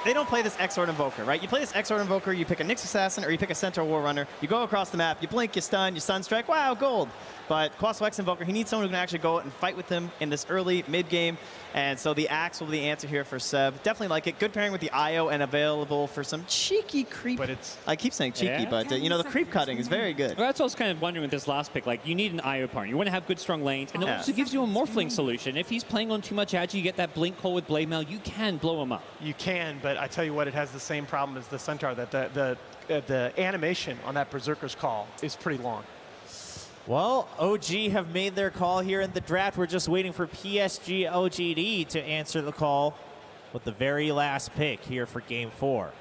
they don't play this X-Sword Invoker, right? You play this X-Sword Invoker, you pick a Nyx Assassin, or you pick a Centaur War Runner, you go across the map, you blink, you stun strike, wow, gold. But Colossal X Invoker, he needs someone who can actually go out and fight with him in this early mid-game, and so the Axe will be the answer here for Seb. Definitely like it. Good pairing with the IO and available for some cheeky creep. But it's, I keep saying cheeky, but you know, the creep cutting is very good. Well, that's what I was kind of wondering with this last pick. Like, you need an IO partner. You want to have good, strong lanes, and it also gives you a Morphling solution. If he's playing on too much Agi, you get that blink hole with Blade Mail, you can blow him up. You can, but I tell you what, it has the same problem as the Centaur, that the animation on that Berserker's call is pretty long. Well, OG have made their call here in the draft. We're just waiting for PSG.LGD to answer the call with the very last pick here for Game 4.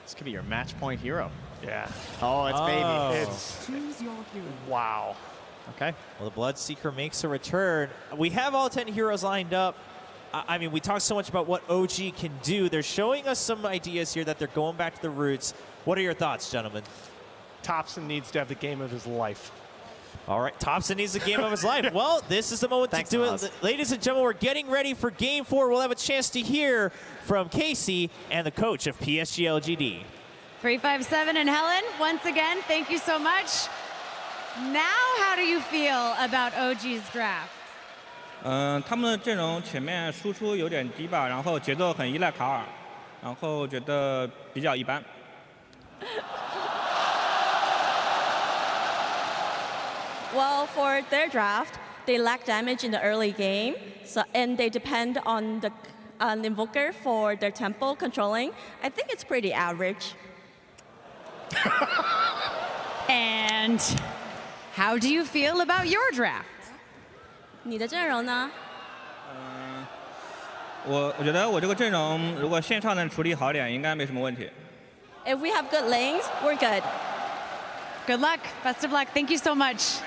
This could be your match point hero. Yeah. Oh, it's baby. It's choose your hero. Wow. Okay. Well, the Bloodseeker makes a return. We have all 10 heroes lined up. I mean, we talked so much about what OG can do. They're showing us some ideas here that they're going back to the roots. What are your thoughts, gentlemen? Thompson needs to have the game of his life. All right, Thompson needs the game of his life. Well, this is the moment to do it. Ladies and gentlemen, we're getting ready for Game 4. We'll have a chance to hear from Casey and the coach of PSG.LGD. 357 and Helen, once again, thank you so much. Now, how do you feel about OG's draft? 他们的阵容前面输出有点低吧，然后节奏很依赖卡尔，然后觉得比较一般。Well, for their draft, they lack damage in the early game, and they depend on the Invoker for their tempo controlling. I think it's pretty average. And how do you feel about your draft? 你的阵容呢？我觉得我这个阵容如果线上能处理好点，应该没什么问题。If we have good lanes, we're good. Good luck. Best of luck. Thank you so much.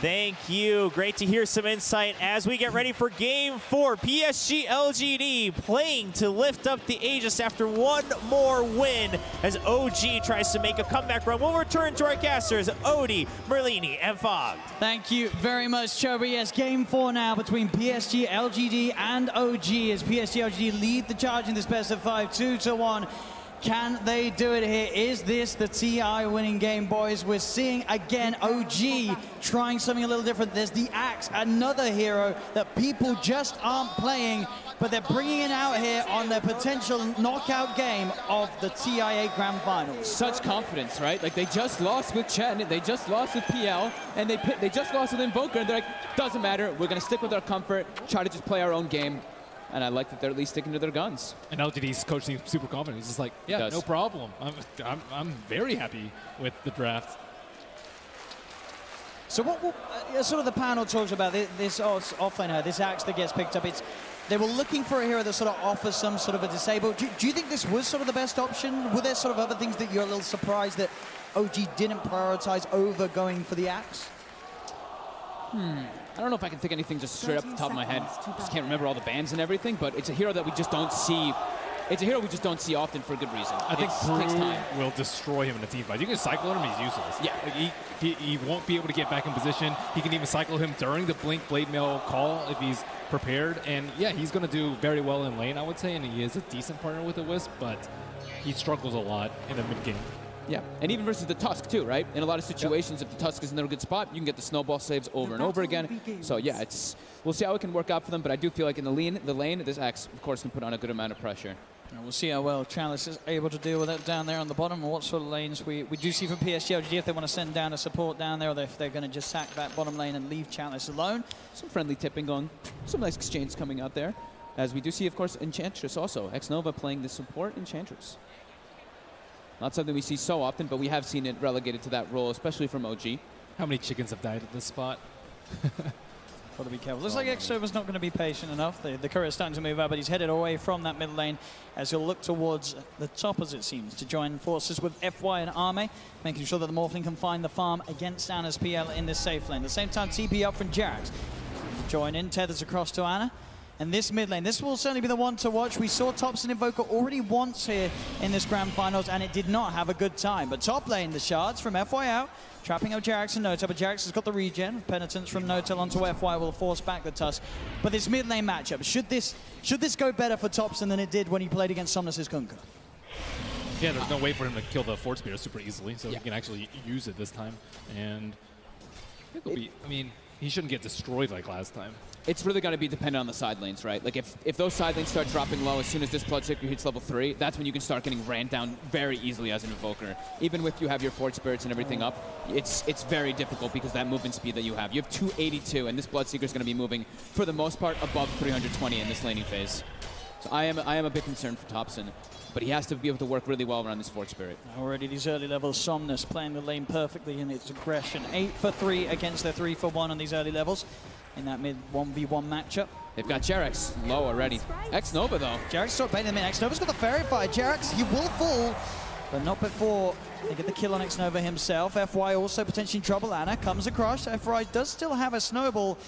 Thank you. Great to hear some insight as we get ready for Game 4. PSG.LGD playing to lift up the Aegis after one more win as OG tries to make a comeback run. We'll return to our casters, Odie, Merlini, and Fogg. Thank you very much, Chobi. Yes, Game 4 now between PSG.LGD and OG as PSG.LGD lead the charge in this best of 5, 2-1. Can they do it here? Is this the TI winning game, boys? We're seeing again OG trying something a little different. There's the Axe, another hero that people just aren't playing, but they're bringing it out here on their potential knockout game of the TIA Grand Finals. Such confidence, right? Like, they just lost with Chen, they just lost with PL, and they just lost with Invoker, and they're like, doesn't matter, we're going to stick with our comfort, try to just play our own game. And I like that they're at least sticking to their guns. And LGD's coach seems super confident. He's just like, yeah, no problem. I'm very happy with the draft. So what sort of the panel talks about this offlaner, this Axe that gets picked up. They were looking for a hero that sort of offers some sort of a disable. Do you think this was sort of the best option? Were there sort of other things that you're a little surprised that OG didn't prioritize over going for the Axe? I don't know if I can think anything just straight up the top of my head. Just can't remember all the bans and everything, but it's a hero that we just don't see. It's a hero we just don't see often for a good reason. I think Brew will destroy him in a team fight. You can cycle him, he's useless. Yeah. Like he won't be able to get back in position. He can even cycle him during the Blink Blade Mail call if he's prepared. And yeah, he's going to do very well in lane, I would say, and he is a decent partner with the Wisp, but he struggles a lot in the mid-game. Yeah, and even versus the Tusk too, right? In a lot of situations, if the Tusk is in a good spot, you can get the snowball saves over and over again. So yeah, we'll see how it can work out for them, but I do feel like in the lane, this Axe, of course, can put on a good amount of pressure. And we'll see how well Chalice is able to deal with that down there on the bottom, and what sort of lanes we do see from PSG.LGD if they want to send down a support down there, or if they're going to just sack that bottom lane and leave Chalice alone. Some friendly tipping going, some nice exchange coming out there. As we do see, of course, Enchantress also. X-Nova playing the support Enchantress. Not something we see so often, but we have seen it relegated to that role, especially from OG. How many chickens have died at this spot? Got to be careful. Looks like X-Nova's not going to be patient enough. The courier's starting to move up, but he's headed away from that mid lane as he'll look towards the top, as it seems, to join forces with FY and Arme, making sure that the Morphling can find the farm against Anna's PL in this safe lane. At the same time, TP up from Jax. Join in, tethers across to Anna. And this mid lane, this will certainly be the one to watch. We saw Topson Invoker already once here in this grand finals, and it did not have a good time. But top lane, the shards from FY out, trapping up Jerax and Notel, but Jerax has got the regen. Penitence from Notel onto FY will force back the Tusk. But this mid lane matchup, should this go better for Topson than it did when he played against Somnus' Kunkka? Yeah, there's no way for him to kill the Fort Spear super easily, so he can actually use it this time. And it'll be, I mean, he shouldn't get destroyed like last time. It's really going to be dependent on the side lanes, right? Like, if those side lanes start dropping low as soon as this Bloodseeker hits level 3, that's when you can start getting ran down very easily as an Invoker. Even with you have your Fort Spirits and everything up, it's very difficult because that movement speed that you have. You have 282, and this Bloodseeker is going to be moving, for the most part, above 320 in this laning phase. So I am a bit concerned for Topson, but he has to be able to work really well around this Fort Spirit. Already these early levels, Somnus playing the lane perfectly in its aggression. 8 for 3 against their 3 for 1 on these early levels in that mid 1v1 matchup. They've got Jerax low already. X-Nova, though. Jerax sort of baiting them in. X-Nova's got the Fairy Fire. Jerax, he will fall, but not before they get the kill on X-Nova himself. FY also potentially in trouble. Ana comes across. FY does still have a snowball,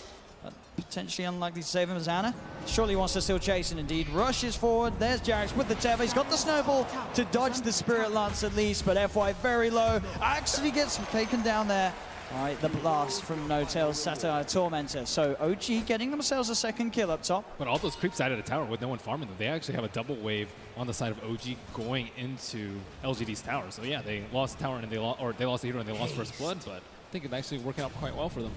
but potentially unlikely to save him as Ana surely wants to still chase, and indeed rushes forward. There's Jerax with the tether. He's got the snowball to dodge the Spirit Lance at least, but FY very low. Actually gets taken down there. All right, the blast from Notel's Satire Tormentor. So OG getting themselves a second kill up top. But all those creeps out of the tower with no one farming them, they actually have a double wave on the side of OG going into LGD's tower. So yeah, they lost the tower and they lost the hero and they lost First Blood, but I think it's actually working out quite well for them.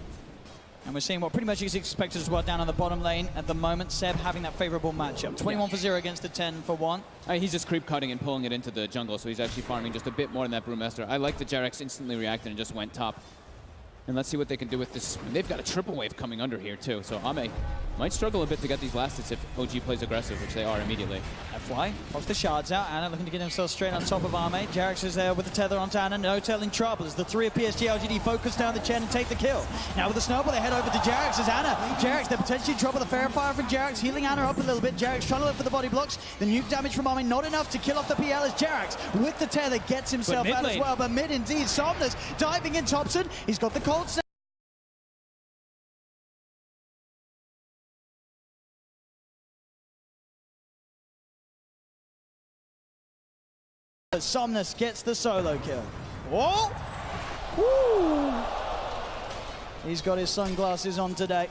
And we're seeing what pretty much is expected as well down on the bottom lane at the moment. Seb having that favorable matchup. 21 for 0 against the 10 for 1. He's just creep cutting and pulling it into the jungle, so he's actually farming just a bit more than that Brewmaster. I like the Jerax instantly reacted and just went top. And let's see what they can do with this. They've got a triple wave coming under here, too. So Ame might struggle a bit to get these last hits if OG plays aggressive, which they are immediately. FY pops the shards out. Ana looking to get himself straight on top of Ame. Jerax is there with the tether onto Ana. Notel in trouble as the 3 of PSG.LGD focus down the Chen and take the kill. Now with the snowball, they head over to Jerax as Ana. Jerax, they're potentially in trouble. The Fairy Fire from Jerax, healing Ana up a little bit. Jerax trying to look for the body blocks. The nuke damage from Ame, not enough to kill off the PL as Jerax with the tether gets himself out as well. But mid indeed, Somnus diving in Topson. He's got the cold snap. Somnus gets the solo kill. Whoa! Woo! He's got his sunglasses on today.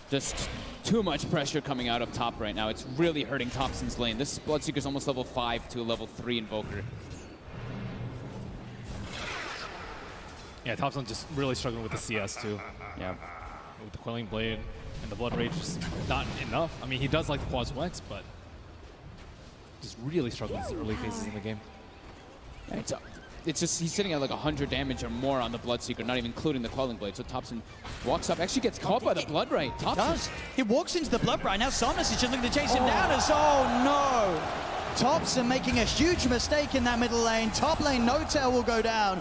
Just too much pressure coming out up top right now. It's really hurting Topson's lane. This Bloodseeker's almost level 5 to a level 3 Invoker. Yeah, Topson's just really struggling with the CS too. Yeah. With the Quelling Blade and the Blood Rage, just not enough. I mean, he does like the Quas Wex, but just really struggling in the early phases in the game. Yeah, it's just, he's sitting at like 100 damage or more on the Bloodseeker, not even including the Quelling Blade. So Topson walks up, actually gets caught by the Blood Right. He does. He walks into the Blood Right. Now Somnus is just looking to chase him down as, oh no! Topson making a huge mistake in that middle lane. Top lane, Notel will go down.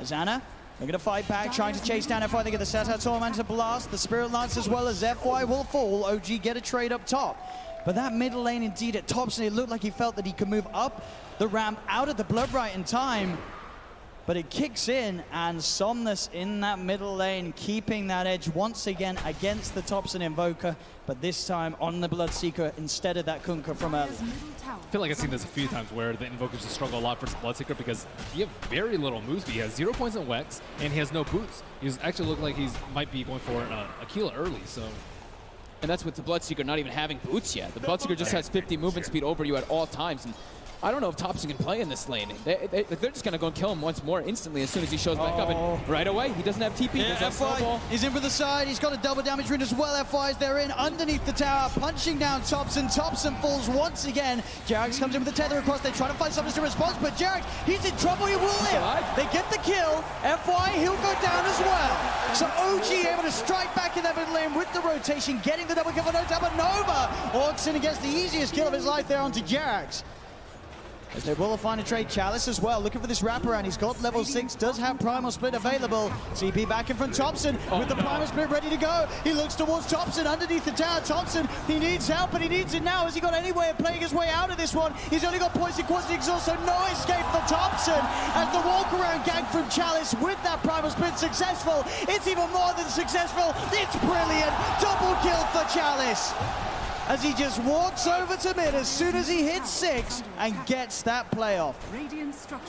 As Ana, they're going to fight back, trying to chase down FY. They get the Satire Tormentor blast, the Spirit Lance as well as FY will fall. OG get a trade up top. But that middle lane indeed at Topson, it looked like he felt that he could move up the ramp out of the Blood Right in time. But it kicks in, and Somnus in that middle lane, keeping that edge once again against the Topson Invoker, but this time on the Bloodseeker instead of that Kunkka from earlier. I feel like I've seen this a few times where the Invokers just struggle a lot versus Bloodseeker because he has very little move speed. He has 0 points in Wex, and he has no boots. He's actually looking like he might be going for Aquila early, so. And that's with the Bloodseeker not even having boots yet. The Bloodseeker just has 50 movement speed over you at all times. And I don't know if Topson can play in this lane. They're just going to go and kill him once more instantly as soon as he shows back up. And right away, he doesn't have TP. Yeah, FY, he's in for the side. He's got a double damage rune as well. FY's there in underneath the tower, punching down Topson. Topson falls once again. Jerax comes in with the tether across. They try to find something to respond, but Jerax, he's in trouble. He will live. They get the kill. FY, he'll go down as well. So OG able to strike back in that middle lane with the rotation, getting the double kill for Nova. Nova walks in against the easiest kill of his life there onto Jerax. As they will find a trade. Chalice as well, looking for this wraparound. He's got level 6, does have Primal Split available. TP back in from Thompson with the Primal Split ready to go. He looks towards Thompson underneath the tower. Thompson, he needs help, and he needs it now. Has he got any way of playing his way out of this one? He's only got poison quantity exhaust, so no escape for Thompson. As the walk-around gang from Chalice with that Primal Split successful. It's even more than successful. It's brilliant. Double kill for Chalice, as he just walks over to mid as soon as he hits 6 and gets that play off.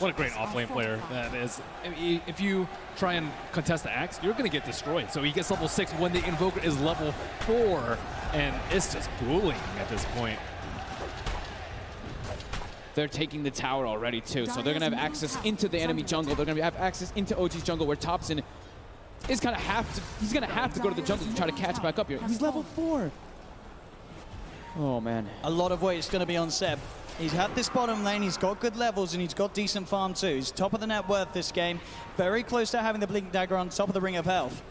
What a great off-lane player that is. If you try and contest the Axe, you're going to get destroyed. So he gets level 6 when the Invoker is level 4, and it's just bullying at this point. They're taking the tower already, too, so they're going to have access into the enemy jungle. They're going to have access into OG's jungle, where Thompson is going to have to go to the jungle to try to catch back up here. He's level 4. Oh, man. A lot of weight is going to be on Seb. He's had this bottom lane, he's got good levels, and he's got decent farm too. He's top of the net worth this game. Very close to having the Blink Dagger on top of the Ring of Health.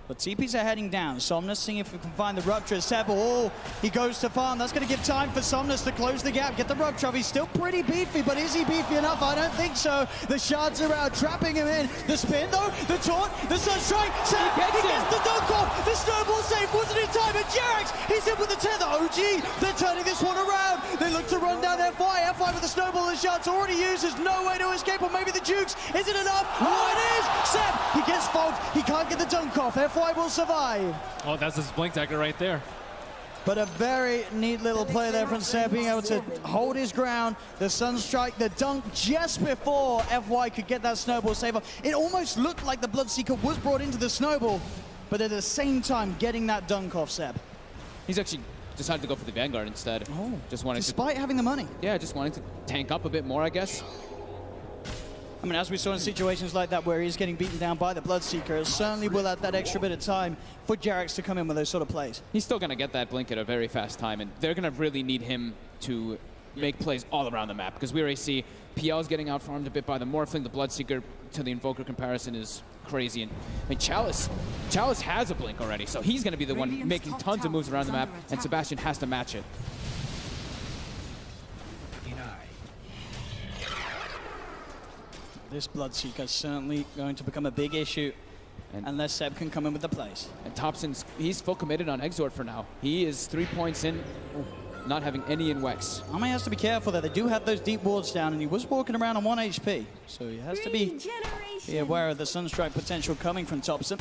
But TPs are heading down. Somnus seeing if we can find the Rupture. Seb, he goes to farm. That's going to give time for Somnus to close the gap, get the Rupture. He's still pretty beefy, but is he beefy enough? I don't think so. The shards are out, trapping him in. The spin, though, the taunt, the Sunstrike. Seb, he gets the dunk off. The snowball save wasn't in time. And Jerax, he's in with the tether. OG, they're turning this one around. They look to run down FY. FY with the snowball. The shards already used. There's no way to escape, or maybe the Jukes. Is it enough? Oh, it is. Seb, he gets fogged. He can't get the dunk off. FY will survive. Oh, that's his Blink Dagger right there. But a very neat little play there from Seb, being able to hold his ground. The Sunstrike, the dunk just before FY could get that snowball save off. It almost looked like the Bloodseeker was brought into the snowball, but at the same time getting that dunk off Seb. He's actually decided to go for the Vanguard instead. Oh, just wanting despite having the money. Yeah, just wanting to tank up a bit more, I guess. I mean, as we saw in situations like that where he's getting beaten down by the Bloodseeker, it certainly will add that extra bit of time for Jerax to come in with those sort of plays. He's still going to get that Blink at a very fast time, and they're going to really need him to make plays all around the map, because we already see PL's getting outfarmed a bit by the Morphling. The Bloodseeker to the Invoker comparison is crazy. And I mean, Chalice has a Blink already, so he's going to be the one making tons of moves around the map, and Sebastian has to match it. This Bloodseeker is certainly going to become a big issue unless Seb can come in with the plays. And Thompson's, he's full committed on Exort for now. He is 3 points in, not having any in Wex. Ame has to be careful there. They do have those deep wards down, and he was walking around on 1 HP. So he has to be aware of the Sunstrike potential coming from Thompson.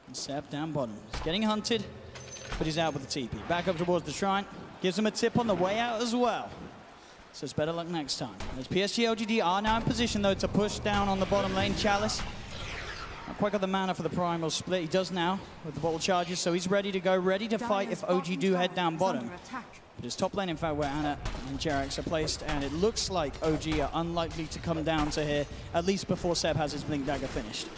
And Seb down bottom. He's getting hunted, but he's out with the TP. Back up towards the shrine. Gives him a tip on the way out as well. So it's better luck next time. As PSG.LGD are now in position, though, to push down on the bottom lane. Chalice, not quite got the mana for the Primal Split. He does now with the bottle charges, so he's ready to go, ready to fight if OG do head down bottom. But his top lane, in fact, where Anna and Jerax are placed, and it looks like OG are unlikely to come down to here, at least before Seb has his Blink Dagger finished.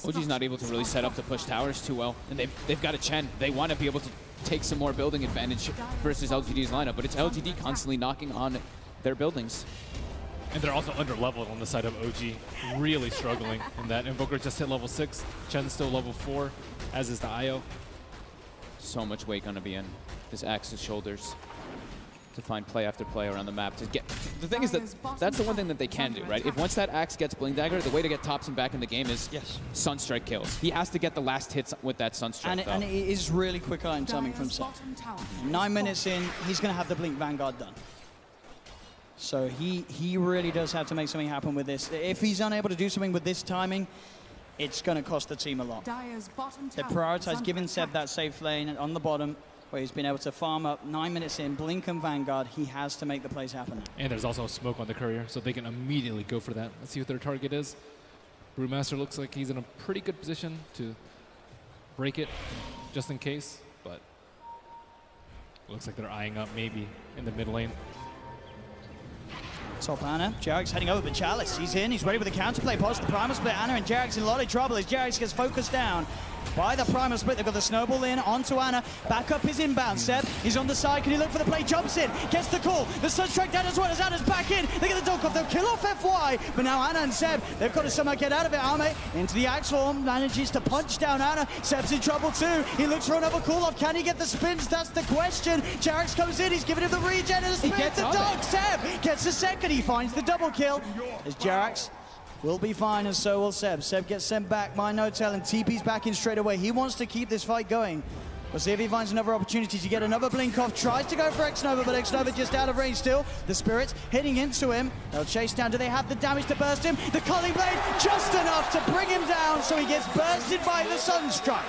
OG's not able to really set up to push towers too well, and they've got a Chen. They want to be able to take some more building advantage versus LGD's lineup, but it's LGD constantly knocking on their buildings. And they're also under-leveled on the side of OG, really struggling in that. Invoker just hit level 6, Chen's still level 4, as is the IO. So much weight gonna be in this Axe's shoulders to find play after play around the map. To get the thing is that that's the one thing that they can do, right? If once that Axe gets Blink Dagger, the way to get Thompson back in the game is Sunstrike kills. He has to get the last hits with that Sunstrike. And it is really quick iron timing from Seb. 9 minutes in, he's going to have the Blink Vanguard done. So he really does have to make something happen with this. If he's unable to do something with this timing, it's going to cost the team a lot. They prioritize giving Seb that safe lane on the bottom, where he's been able to farm up. 9 minutes in, Blink and Vanguard, he has to make the plays happen now. And there's also smoke on the courier, so they can immediately go for that. Let's see what their target is. Brewmaster looks like he's in a pretty good position to break it, just in case, but looks like they're eyeing up maybe in the mid lane. Top Anna, Jerax heading over, but Chalice, he's in, he's ready with the counterplay, past the Primal Split. Anna and Jerax in a lot of trouble as Jerax gets focused down. by the Primal Split. They've got the snowball in onto Ana. Back up his inbound. Seb, he's on the side. Can he look for the play? Jumps in, gets the call. The Sunstrike down as well as Ana's back in. They get the dunk off. They'll kill off FY. But now Ana and Seb, they've got to somehow get out of it. Ame into the axe form, manages to punch down Ana. Seb's in trouble too. He looks for another call off. Can he get the spins? That's the question. Jarax comes in. He's giving him the regen and the spin. The dunk. Seb gets the second. He finds the double kill. As Jarax will be fine, and so will Seb. Seb gets sent back by No-Tail, and TP's back in straight away. He wants to keep this fight going. We'll see if he finds another opportunity to get another blink off. Tries to go for X-Nova, but X-Nova just out of range still. The Spirits hitting into him. They'll chase down. Do they have the damage to burst him? The Culling Blade just enough to bring him down, so he gets bursted by the Sunstrike.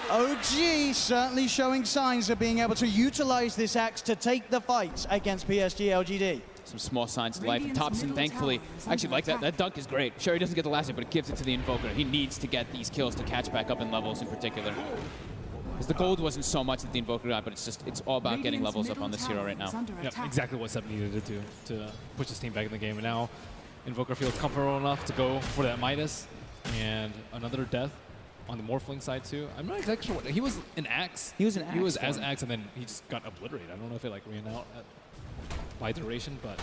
OG certainly showing signs of being able to utilize this axe to take the fights against PSG.LGD. Some small signs of life. Thompson, thankfully, I actually like that. That dunk is great. Sure, he doesn't get the last hit, but it gives it to the Invoker. He needs to get these kills to catch back up in levels in particular. Because the gold wasn't so much that the Invoker got, but it's all about getting levels up on this hero right now. Yep, exactly what Seb needed to do to push his team back in the game. And now Invoker feels comfortable enough to go for that Midas. And another death on the Morphling side too. I'm not exactly sure what, he was an axe. He was an axe. He was as axe, and then he just got obliterated. I don't know if it like ran out by duration, but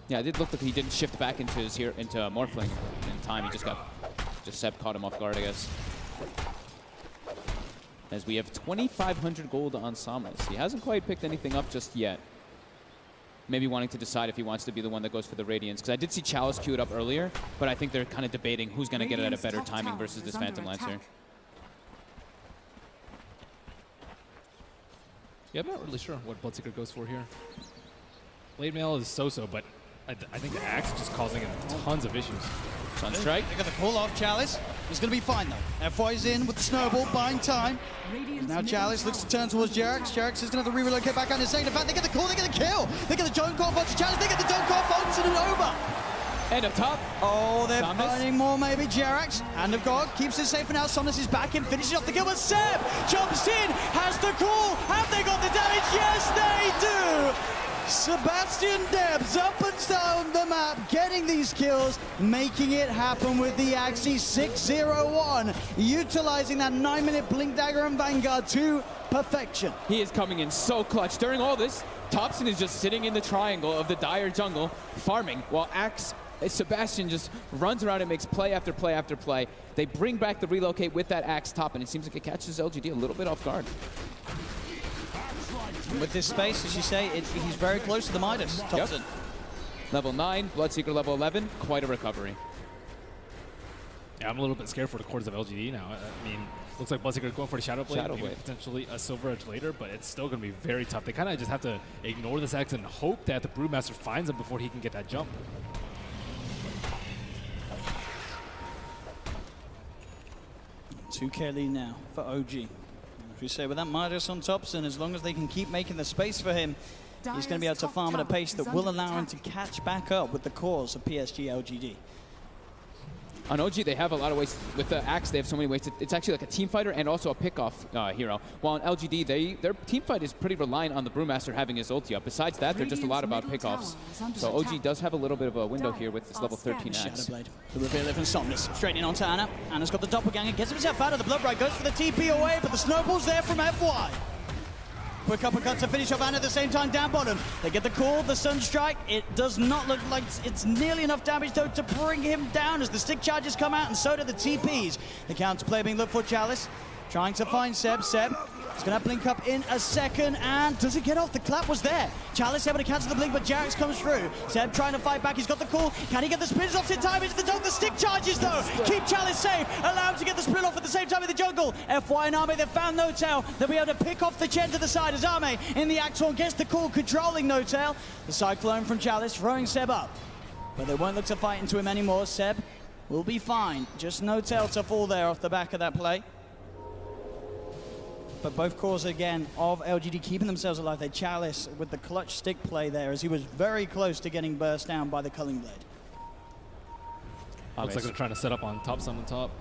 yeah, it did look like he didn't shift back into his into Morphling in time. He just Seb caught him off guard, I guess. As we have 2,500 gold on Samus. He hasn't quite picked anything up just yet. Maybe wanting to decide if he wants to be the one that goes for the Radiance. Because I did see Chalice queued up earlier, but I think they're kind of debating who's going to get it at a better timing versus this Phantom Lancer. yeah, I'm not really sure what Bloodseeker goes for here. Blade Mail is so-so, but I think the axe is just causing him tons of issues. Sunstrike. They got the call off Chalice. He's going to be fine though. FY's in with the snowball, buying time. Now Chalice looks to turn towards Jarax. Jarax is going to have to re-relocate back on his second. In fact, they get the call, they get the kill. They get the dunk off onto Chalice, they get the dunk off onto Nova. And up top. Oh, they're Samus. finding more maybe. Jarax, Hand of God, keeps it safe for now. Samus is back in, finishing off the kill, but Seb jumps in, has the call. Have they got the damage? Yes, they do. Sebastian Debs up and down the map, getting these kills, making it happen with the Axie 601, utilizing that 9-minute Blink Dagger and Vanguard to perfection. He is coming in so clutch. During all this, Thompson is just sitting in the triangle of the dire jungle, farming, while Sebastian just runs around and makes play after play after play. They bring back the relocate with that axe top, and it seems like it catches LGD a little bit off guard. With this space, as you say, he's very close to the Midas, Thompson. Yep. Level 9, Bloodseeker level 11, quite a recovery. Yeah, I'm a little bit scared for the cores of LGD now. I mean, looks like Bloodseeker going for the Shadow Blade, maybe potentially a Silver Edge later, but it's still going to be very tough. They kind of just have to ignore this axe and hope that the Brewmaster finds him before he can get that jump. $2K lead now for OG. As we say, with that Midas on Thompson, as long as they can keep making the space for him, he's going to be able to farm at a pace that will allow him to catch back up with the cores of PSG.LGD. On OG, they have a lot of ways. With the axe, they have so many ways. It's actually like a team fighter and also a pick-off hero. While on LGD, their team fight is pretty reliant on the Brewmaster having his ulti up. Besides that, they're just a lot about pick-offs. So OG does have a little bit of a window here with this level 13 axe. Shadow Blade. The reveal of Insomnus. Straight in onto Ana. Ana's got the doppelganger, gets himself out of the blood right, goes for the TP away, but the snowball's there from FY. Quick uppercut to finish off Ana at the same time down bottom. They get the call, the Sunstrike. It does not look like it's nearly enough damage though to bring him down as the stick charges come out, and so do the TPs. The counterplay being looked for Chalice. Trying to find Seb. Seb is going to blink up in a second, and does it get off? The clap was there. Chalice able to cancel the blink, but Jarax comes through. Seb trying to fight back. He's got the call. Can he get the spins off in time? Into the dunk. The stick charges though. Keep Chalice safe. Allow him to get the split off at the same time in the jungle. FY and Ame, they've found No-Tail. They'll be able to pick off the Chen to the side as Ame in the Axorn gets the call, controlling No-Tail. The Cyclone from Chalice throwing Seb up. But they won't look to fight into him anymore. Seb will be fine. Just No-Tail to fall there off the back of that play. But both cores, again, of LGD keeping themselves alive. They Chalice with the clutch stick play there as he was very close to getting burst down by the Culling Blade. Looks like they're trying to set up on top, some on top.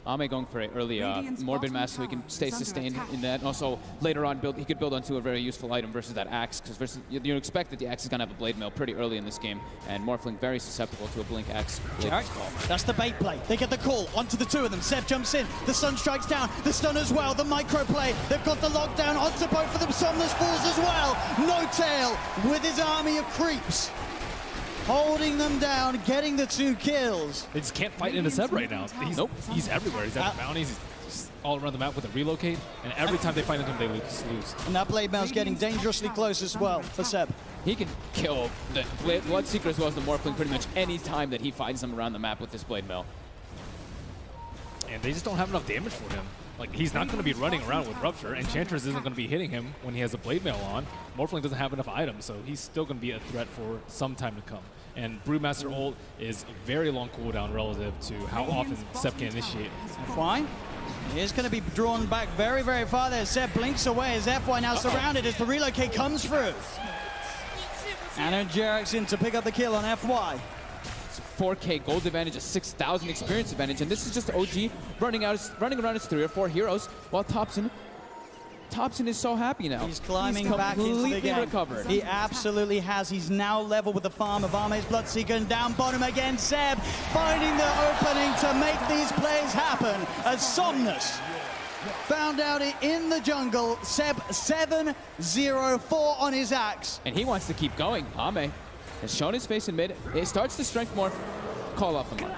Ame going for an early Morbid Mass so he can stay sustained in that. And also, later on, he could build onto a very useful item versus that Axe, because you expect that the Axe is going to have a Blade Mail pretty early in this game, and Morphling very susceptible to a Blink Axe. That's the bait play. They get the call onto the two of them. Seb jumps in. The Sun strikes down. The stun as well. The micro play. They've got the lockdown onto both of them. Somnus falls as well. No tail with his army of creeps, holding them down, getting the 2 kills. They just can't fight into Seb right now. He's everywhere. He's at the bounties. He's all around the map with a relocate. And every time they fight into him, they lose. And that Blade Mail's getting dangerously close as well for Seb. He can kill the Bloodseeker as well as the Morphling pretty much any time that he finds them around the map with this Blade Mail. And they just don't have enough damage for him. Like, he's not going to be running around with Rupture, and Enchantress isn't going to be hitting him when he has a Blade Mail on. Morphling doesn't have enough items, so he's still going to be a threat for some time to come. And Brewmaster ult is a very long cooldown relative to how often Seb can initiate. FY is going to be drawn back very, very far there. Seb blinks away as FY now surrounded as the relocate comes through. And Jerax in to pick up the kill on FY. 4K gold advantage, a 6,000 experience advantage, and this is just OG running around his 3 or 4 heroes, while Thompson is so happy now. He's climbing back into the game. Recovered. He absolutely has. He's now level with the farm of Ame's Bloodseeker, and down bottom again, Seb finding the opening to make these plays happen as Somnus found out it in the jungle. Seb 7-0-4 on his Axe. And he wants to keep going. Ame has shown his face in mid. It starts to strength more. Call off the mark.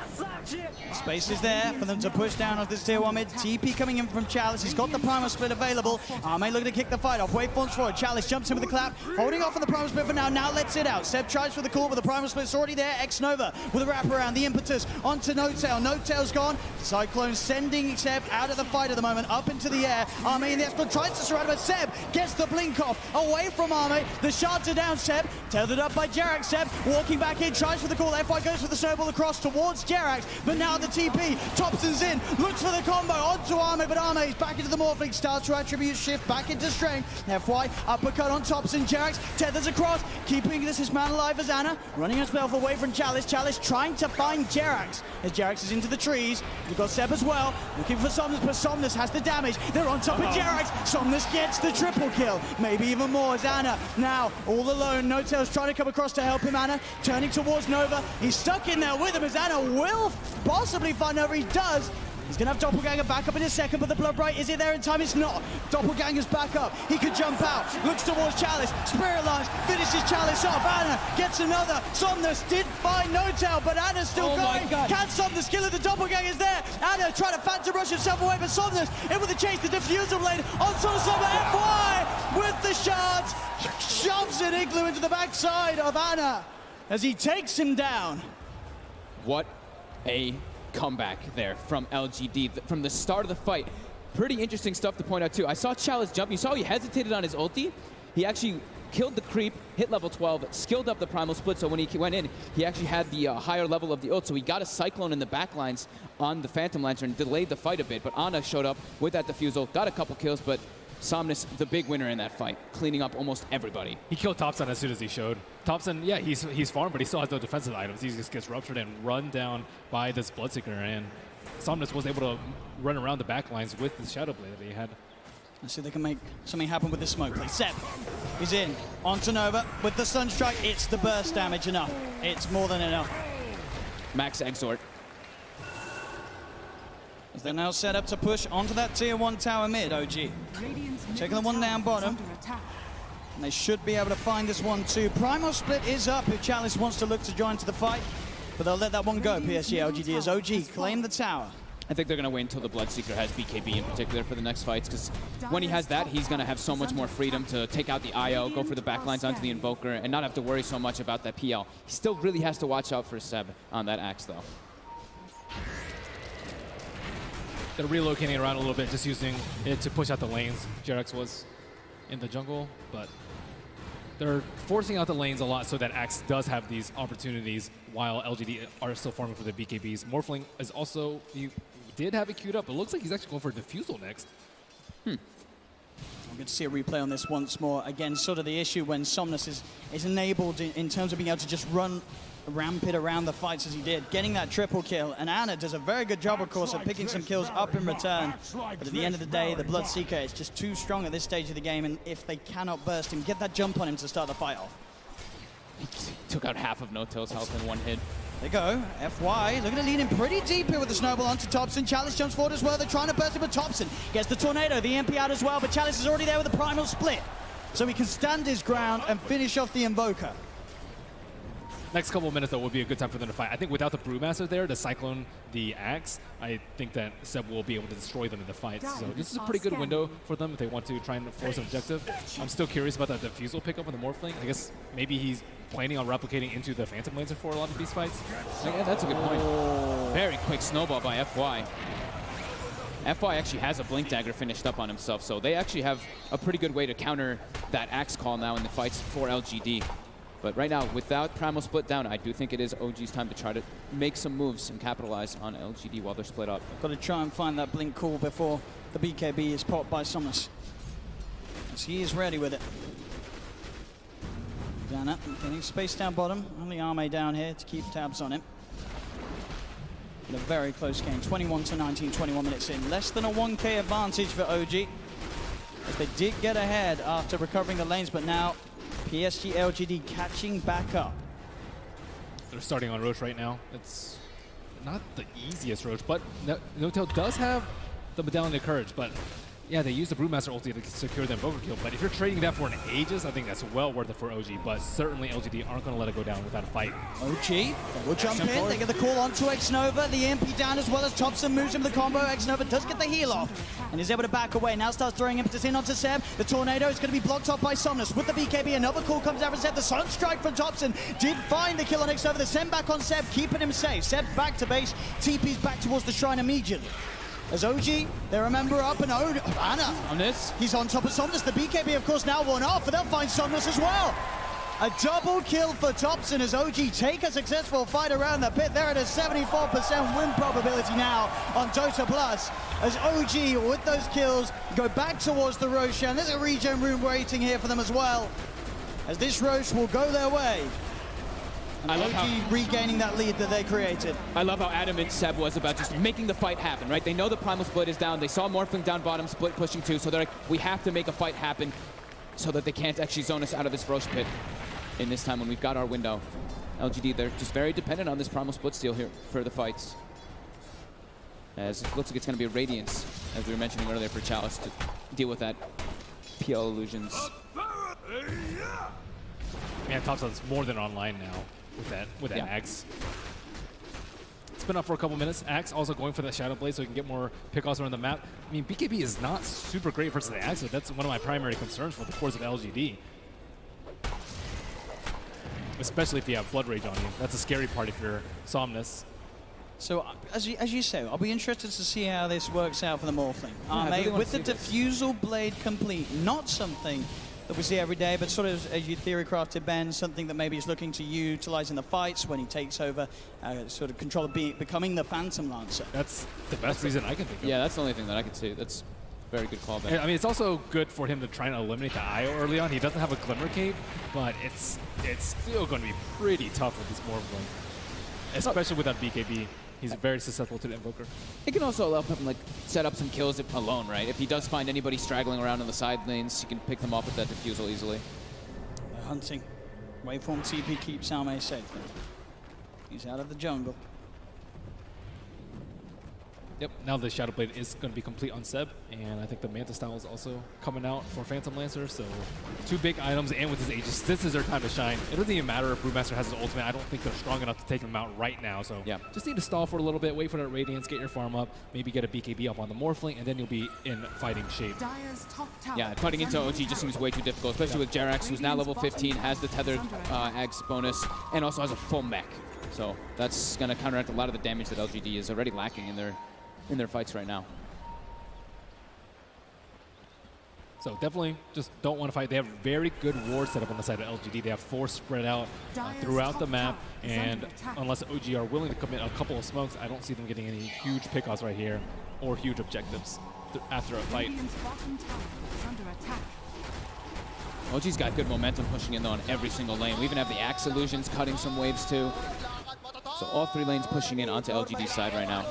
Space is there for them to push down on this tier 1 mid. TP coming in from Chalice. He's got the Primal Split available. Ame looking to kick the fight off. Waveforms forward. Chalice jumps in with the clap. Holding off on the Primal Split for now. Now lets it out. Seb tries for the call, but the Primal Split's already there. X-Nova with a wraparound. The impetus onto No-Tail. No-Tail's gone. Cyclone sending Seb out of the fight at the moment. Up into the air. Ame in the F-Squad tries to surround, but Seb gets the blink off. Away from Ame. The shards are down. Seb tethered up by Jerax. Seb walking back in. Tries for the call. FY goes for the snowball across towards Jerax. But now the TP, Thompson's in, looks for the combo onto Ame, but Ame's back into the Morphling, starts to attribute shift back into strength. FY, uppercut on Thompson, Jerax tethers across, keeping this man alive as Anna, running a spell away from Chalice. Chalice trying to find Jerax, as Jerax is into the trees. We've got Seb as well, looking for Somnus, but Somnus has the damage. They're on top of Jerax. Somnus gets the triple kill, maybe even more as Anna now all alone. No-Tail's trying to come across to help him. Anna turning towards Nova. He's stuck in there with him as Anna will possibly find Nova. He does. He's going to have Doppelganger back up in a second, but the Blood Bright, is it there in time? It's not. Doppelganger's back up. He could jump out. Looks towards Chalice. Spirit Lines finishes Chalice off. Anna gets another. Somnus did find No-Tail, but Anna's still going. Can Somnus kill it? The Doppelganger's there. Anna trying to Phantom Rush himself away, but Somnus in with the chase. The Diffusal Blade on Somnus. FY with the shards. Shoves an Igloo into the backside of Anna as he takes him down. What a comeback there from LGD from the start of the fight. Pretty interesting stuff to point out too. I saw Chalice jump. You saw he hesitated on his ulti. He actually killed the creep, hit level 12, skilled up the Primal Split, so when he went in, he actually had the higher level of the ult, so he got a Cyclone in the backlines on the Phantom Lantern, delayed the fight a bit, but Anna showed up with that Diffusal, got a couple kills, but Somnus, the big winner in that fight, cleaning up almost everybody. He killed Thompson as soon as he showed. Thompson, yeah, he's farmed, but he still has no defensive items. He just gets ruptured and run down by this Bloodseeker, and Somnus was able to run around the backlines with the Shadow Blade that he had. Let's see if they can make something happen with this smoke play. Seb is in. Onto Nova with the Sunstrike. It's the burst damage enough. It's more than enough. Max Exhort. As they're now set up to push onto that tier 1 tower mid, OG. Taking the one down bottom. And they should be able to find this one too. Primal Split is up if Chalice wants to look to join to the fight. But they'll let that one go, PSG.LGD, as OG claim the tower. I think they're going to wait until the Bloodseeker has BKB in particular for the next fights, because when he has that, he's going to have so much more freedom to take out the IO, go for the backlines onto the Invoker, and not have to worry so much about that PL. He still really has to watch out for Seb on that Axe, though. They're relocating around a little bit, just using it to push out the lanes. Jerax was in the jungle, but they're forcing out the lanes a lot so that Axe does have these opportunities while LGD are still farming for the BKBs. Morphling is also, he did have it queued up, but it looks like he's actually going for a Diffusal next. I'm good to see a replay on this once more. Again, sort of the issue when Somnus is enabled in terms of being able to just run rampant around the fights as he did, getting that triple kill. And Anna does a very good job, of course, of picking some kills up in return. But at the end of the day, the Bloodseeker is just too strong at this stage of the game, and if they cannot burst him, get that jump on him to start the fight off. He took out half of No-Tail's health in one hit. There you go. FY looking to lead him pretty deep here with the snowball onto Thompson. Chalice jumps forward as well. They're trying to burst him, but Thompson gets the tornado, the MP out as well. But Chalice is already there with the primal split, so he can stand his ground and finish off the Invoker. Next couple of minutes, though, will be a good time for them to fight. I think without the Brewmaster there, the Cyclone, the Axe, I think that Seb will be able to destroy them in the fight. So this is a pretty good window for them if they want to try and force an objective. I'm still curious about that Diffusal pickup on the Morphling. I guess maybe he's planning on replicating into the Phantom Lancer for a lot of these fights. Yeah, that's a good point. Very quick snowball by FY. FY actually has a Blink Dagger finished up on himself, so they actually have a pretty good way to counter that Axe call now in the fights for LGD. But right now, without Primal Split down, I do think it is OG's time to try to make some moves and capitalize on LGD while they're split up. Got to try and find that Blink call before the BKB is popped by Somnus. As he is ready with it. Dana getting space down bottom. Only Arme down here to keep tabs on him. In a very close game, 21-19, 21 minutes in. Less than a 1K advantage for OG. As they did get ahead after recovering the lanes, but now PSG.LGD catching back up. They're starting on Roche right now. It's not the easiest Roche, but No-Tail does have the Medallion of Courage, but yeah, they use the Brewmaster ulti to secure the Invoker kill, but if you're trading that for an Aegis, I think that's well worth it for OG, but certainly LGD aren't going to let it go down without a fight. OG will jump in, they get the call onto X-Nova, the MP down as well as Thompson moves him the combo. X-Nova does get the heal off and is able to back away. Now starts throwing impetus in onto Seb. The Tornado is going to be blocked off by Somnus with the BKB. Another call comes out from Seb. The Sunstrike from Thompson did find the kill on X-Nova. The send back on Seb, keeping him safe. Seb back to base, TP's back towards the shrine immediately. As OG, they remember up and Anna. On this? He's on top of Somnus. The BKB, of course, now one off, and they'll find Somnus as well. A double kill for Thompson as OG take a successful fight around the pit. They're at a 74% win probability now on Dota Plus. As OG, with those kills, go back towards the Roche, and there's a regen room waiting here for them as well. As this Roche will go their way. And OG regaining that lead that they created. I love how adamant Seb was about just making the fight happen, right? They know the Primal Split is down. They saw Morphling down bottom, Split pushing too, so they're like, we have to make a fight happen so that they can't actually zone us out of this Roche pit in this time when we've got our window. LGD, they're just very dependent on this Primal Split steal here for the fights. As it looks like it's going to be a Radiance, as we were mentioning earlier, for Chalice to deal with that PL illusions. Man, Thompson's more than online now with that Axe. It's been up for a couple minutes. Axe also going for that Shadow Blade so he can get more pickoffs around the map. I mean, BKB is not super great versus the Axe, but that's one of my primary concerns for the course of LGD. Especially if you have Blood Rage on you. That's a scary part if you're Somnus. So, as you say, I'll be interested to see how this works out for the Morphling. Really with the Diffusal Blade complete, not something that we see every day, but sort of, as you theory crafted, Ben, something that maybe he's looking to utilize in the fights when he takes over, sort of control of becoming the Phantom Lancer. That's the best reason I can think of. Yeah, that's the only thing that I can see. That's a very good call, Ben. I mean, it's also good for him to try and eliminate the IO early on. He doesn't have a Glimmer Cape, but it's still going to be pretty tough with this Morphling, especially with that BKB. He's very susceptible to the Invoker. It can also allow him like set up some kills alone, right? If he does find anybody straggling around in the side lanes, he can pick them off with that Diffusal easily. They're hunting. Waveform TP keeps Alme safe. He's out of the jungle. Yep, now the Shadow Blade is going to be complete on Seb, and I think the Manta Style is also coming out for Phantom Lancer, so two big items, and with his Aegis, this is their time to shine. It doesn't even matter if Brewmaster has his ultimate. I don't think they're strong enough to take him out right now, so yeah, just need to stall for a little bit, wait for that Radiance, get your farm up, maybe get a BKB up on the Morphling, and then you'll be in fighting shape. Yeah, cutting into OG just seems way too difficult, especially with Jerax, who's now level 15, has the tethered Axe bonus, and also has a full mech. So that's going to counteract a lot of the damage that LGD is already lacking in their fights right now. So definitely just don't want to fight. They have very good wards set up on the side of LGD. They have 4 spread out throughout the map, and unless OG are willing to commit a couple of smokes, I don't see them getting any huge pickoffs right here or huge objectives after a fight. OG's got good momentum pushing in on every single lane. We even have the Axe Illusions cutting some waves too. So all 3 lanes pushing in onto LGD's side right now.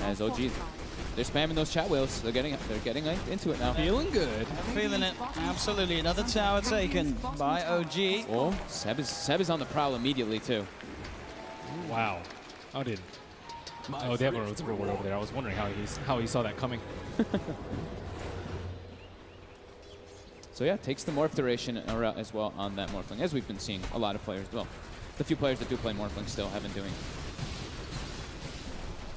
As OG, they're spamming those chat wheels. They're getting into it now. Feeling good. Feeling it. Absolutely. Another tower taken by OG. Oh, Seb is on the prowl immediately too. Wow. How did? Oh, they have a reward over there. I was wondering how he saw that coming. So yeah, takes the morph duration as well on that morphling, as we've been seeing a lot of players. Well, the few players that do play morphling still have been doing.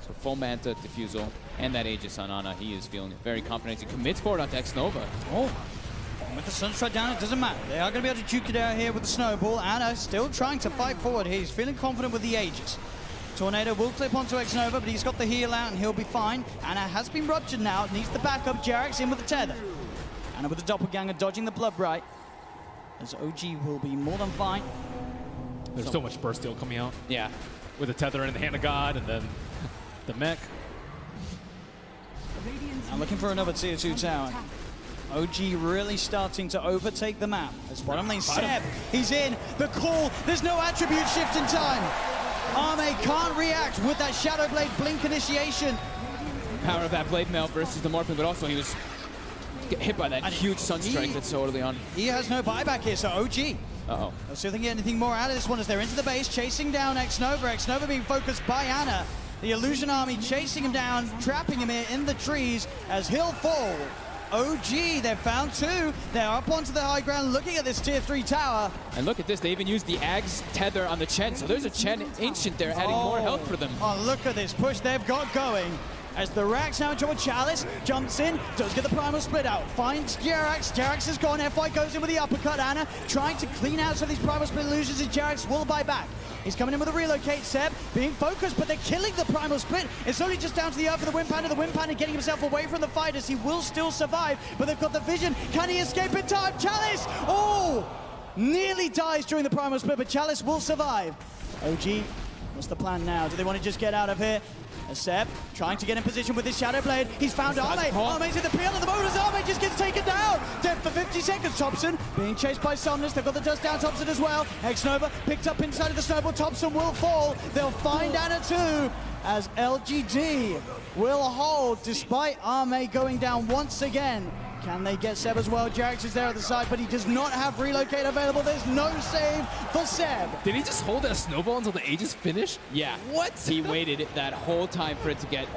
So full Manta, Diffusal, and that Aegis on Ana. He is feeling very confident. He commits forward onto X-Nova. Oh, and with the Sunstrike down, it doesn't matter. They are going to be able to juke it out here with the Snowball. Ana still trying to fight forward. He's feeling confident with the Aegis. Tornado will clip onto X-Nova, but he's got the heal out and he'll be fine. Ana has been ruptured now, needs the backup. Jarek's in with the tether. Ana with the doppelganger dodging the blood bright. As OG will be more than fine. There's so much burst steel coming out. Yeah. With the tether and the hand of God and then the mech. I'm looking for another tier 2 tower. OG really starting to overtake the map. That's bottom lane. Seb, he's in. The call. There's no attribute shift in time. Arme can't react with that Shadow Blade blink initiation. Power of that Blade Mail versus the Morphling, but also he was hit by that huge Sunstrike that's so early on. He has no buyback here, so OG. Uh-oh. Let's see if they can get anything more out of this one as they're into the base, chasing down X-Nova. X-Nova being focused by Ana. The Illusion Army chasing him down, trapping him here in the trees as he'll fall. OG, they've found 2. They're up onto the high ground looking at this tier 3 tower. And look at this, they even used the Ag's tether on the Chen, so there's a Chen Ancient there adding more health for them. Oh, look at this push they've got going. As the Rax now in trouble, Chalice jumps in, does get the primal split out, finds Jerax. Jerax is gone, FY goes in with the uppercut. Ana trying to clean out some of these primal split illusions, and Jerax will buy back. He's coming in with a relocate. Seb being focused, but they're killing the primal split. It's only just down to the earth for the Wind Panda. The Wind Panda getting himself away from the fighters. He will still survive, but they've got the vision. Can he escape in time? Chalice! Oh! Nearly dies during the primal split, but Chalice will survive. OG, what's the plan now? Do they want to just get out of here? As Seb trying to get in position with his Shadow Blade. He's found Arme. Arme's in the peel at the moment as Arme just gets taken down. Dead for 50 seconds. Thompson being chased by Somnus. They've got the dust down Thompson as well. X-Nova picked up inside of the Snowball. Thompson will fall. They'll find Ana too as LGD will hold despite Arme going down once again. Can they get Seb as well? Jarex is there at the side, but he does not have relocate available. There's no save for Seb. Did he just hold that snowball until the Aegis finished? Yeah. What? He waited that whole time for it to get.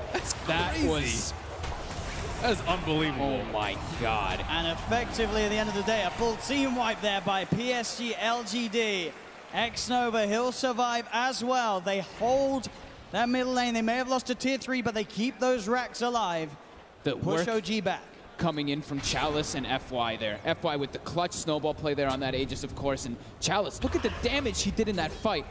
That is unbelievable. Oh my God. And effectively, at the end of the day, a full team wipe there by PSG.LGD. X-Nova, he'll survive as well. They hold that middle lane. They may have lost to tier 3, but they keep those racks alive. The push OG back. Coming in from Chalice and FY there. FY with the clutch snowball play there on that Aegis, of course. And Chalice, look at the damage he did in that fight.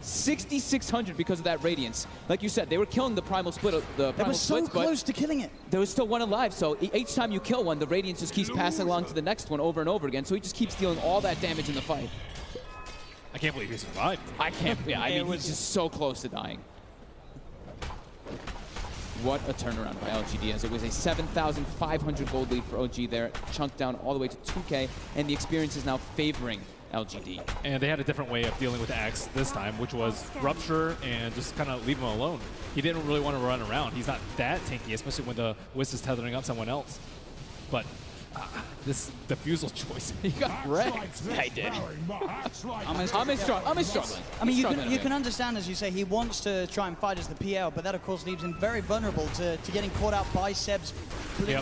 6,600 because of that Radiance. Like you said, they were killing the Primal Split. They were so close to killing it. There was still one alive, so each time you kill one, the Radiance just keeps passing along to the next one over and over again. So he just keeps dealing all that damage in the fight. I can't believe he survived. I can't, yeah, I mean, he's just so close to dying. What a turnaround by LGD, as it was a 7,500 gold lead for OG there, chunked down all the way to 2K, and the experience is now favoring LGD. And they had a different way of dealing with the Axe this time, which was rupture and just kind of leave him alone. He didn't really want to run around. He's not that tanky, especially when the Wisp is tethering up someone else. But this Diffusal choice, he got wrecked. Yeah, he did. I'm struggling. I mean, you can understand, as you say, he wants to try and fight as the PL, but that, of course, leaves him very vulnerable to getting caught out by Seb's